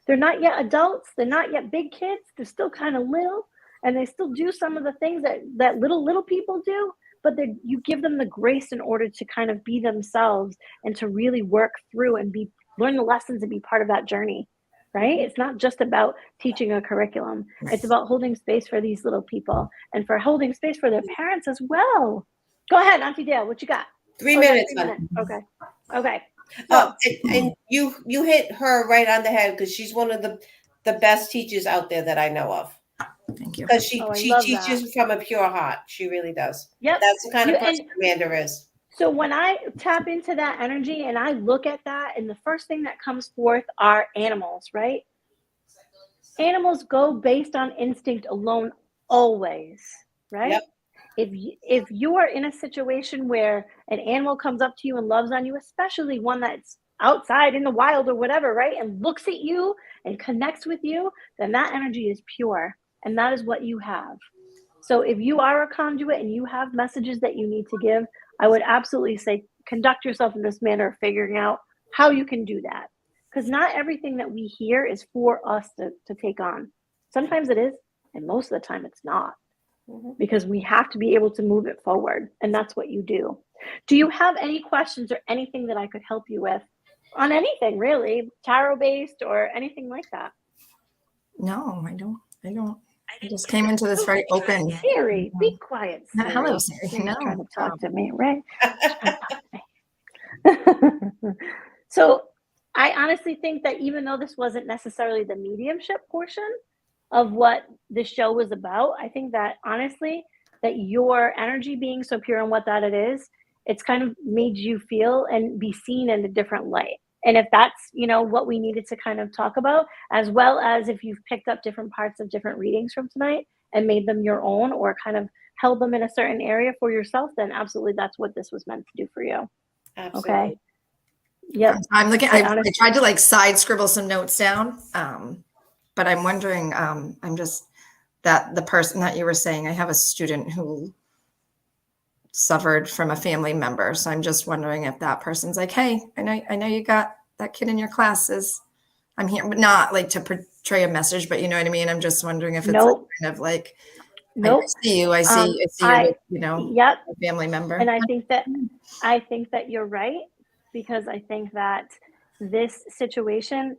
They're not yet adults. They're not yet big kids. They're still kind of little, and they still do some of the things that little people do, but you give them the grace in order to kind of be themselves and to really work through and learn the lessons and be part of that journey, right? It's not just about teaching a curriculum. It's about holding space for these little people and for holding space for their parents as well. Go ahead, Auntie Dale, what you got? 3 minutes. 3 minutes. Okay. Oh, and you hit her right on the head, because she's one of the best teachers out there that I know of. thank you. Because she teaches that. from a pure heart. She really does. Yep. That's the kind of person Amanda is. So when I tap into that energy and I look at that, and the first thing that comes forth are animals, right? Animals go based on instinct alone always, right? Yep. If you are in a situation where an animal comes up to you and loves on you, especially one that's outside in the wild or whatever, right, and looks at you and connects with you, then that energy is pure, and that is what you have. So if you are a conduit and you have messages that you need to give, I would absolutely say conduct yourself in this manner of figuring out how you can do that. Because not everything that we hear is for us to take on. Sometimes it is, and most of the time it's not. Because we have to be able to move it forward, and that's what you do. Do you have any questions or anything that I could help you with on anything, really, tarot based or anything like that? No, I don't. I just came into this very open. Siri, be quiet. Siri. Hello, Siri. Siri's trying to talk to me, right? So I honestly think that even though this wasn't necessarily the mediumship portion of what this show was about, I think that honestly, that your energy being so pure and what that it is, it's kind of made you feel and be seen in a different light. And if that's, what we needed to kind of talk about, as well as if you've picked up different parts of different readings from tonight and made them your own or kind of held them in a certain area for yourself, then absolutely that's what this was meant to do for you. Absolutely. Okay. Yep. I'm looking, I tried to side scribble some notes down. But I'm wondering, I'm just that the person that you were saying, I have a student who suffered from a family member. So I'm just wondering if that person's like, hey, I know you got that kid in your classes. I'm here, but not like to portray a message, but you know what I mean? I'm just wondering if it's kind of like, nope. I see you, I see you, yep. a family member. And I think that you're right, because I think that this situation,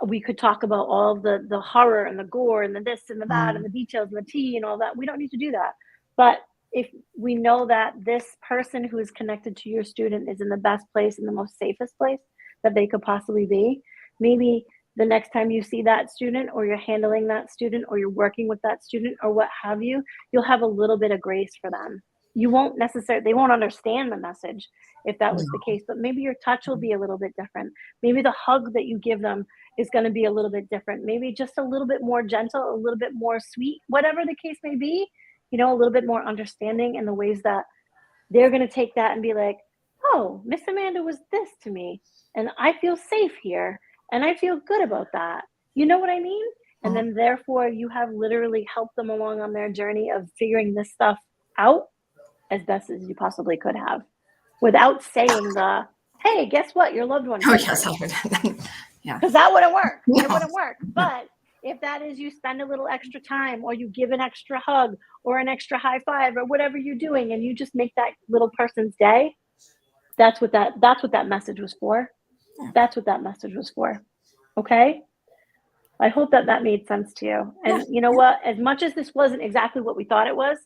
we could talk about all the horror and the gore and the this and the that and the details and the tea and all that. We don't need to do that. But if we know that this person who is connected to your student is in the best place, in the most safest place that they could possibly be, maybe the next time you see that student or you're handling that student or you're working with that student or what have you, you'll have a little bit of grace for them. They won't understand the message if that was the case, but maybe your touch will be a little bit different. Maybe the hug that you give them is going to be a little bit different. Maybe just a little bit more gentle, a little bit more sweet, whatever the case may be, a little bit more understanding in the ways that they're going to take that and be like, oh, Miss Amanda was this to me, and I feel safe here, and I feel good about that. You know what I mean? And then therefore you have literally helped them along on their journey of figuring this stuff out as best as you possibly could have, without saying hey, guess what? Your loved one. Oh, yes. Yeah. Because that wouldn't work. No. It wouldn't work. But If that is you spend a little extra time, or you give an extra hug or an extra high five or whatever you're doing, and you just make that little person's day, that's what that message was for. Yeah. That's what that message was for. Okay? I hope that made sense to you. And you know what? As much as this wasn't exactly what we thought it was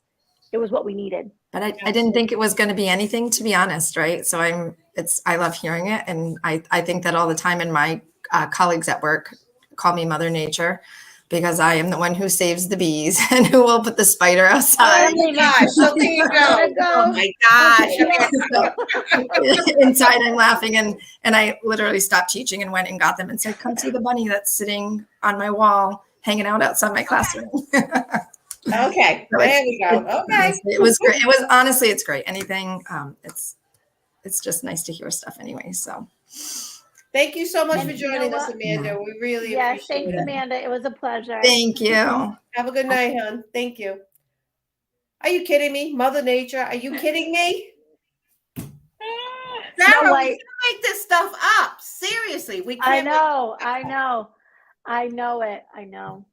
what we needed. But I didn't think it was going to be anything, to be honest, right? So I love hearing it. And I think that all the time, and my colleagues at work call me Mother Nature, because I am the one who saves the bees and who will put the spider outside. Oh my gosh, so there you go. Oh my gosh. Inside I'm laughing, and I literally stopped teaching and went and got them and said, come see the bunny that's sitting on my wall, hanging out outside my classroom. Okay, So there we go. Okay. it was great. It was honestly, it's great. Anything, it's just nice to hear stuff anyway. So Thank you so much for And you know joining us, what? Amanda. We really Yes, appreciate thanks, it. Amanda. It was a pleasure. thank you. Have a good night, hon. Thank you. Are you kidding me? Mother Nature, are you kidding me? Snow Sarah, we White. can't make this stuff up. Seriously, we I can't. know it. I know.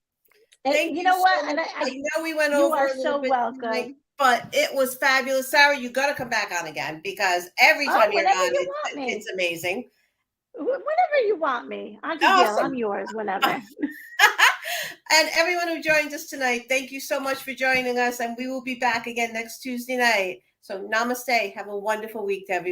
And Thank you know so what? much. And I know we went you over are a little so bit welcome. tonight, but it was fabulous. Sarah, you got to come back on again, because every time you're whenever on, you want me. it's amazing. Whenever you want me. Auntie Gail, Awesome. I'm yours whenever. And everyone who joined us tonight, thank you so much for joining us. And we will be back again next Tuesday night. So namaste. Have a wonderful week to everyone.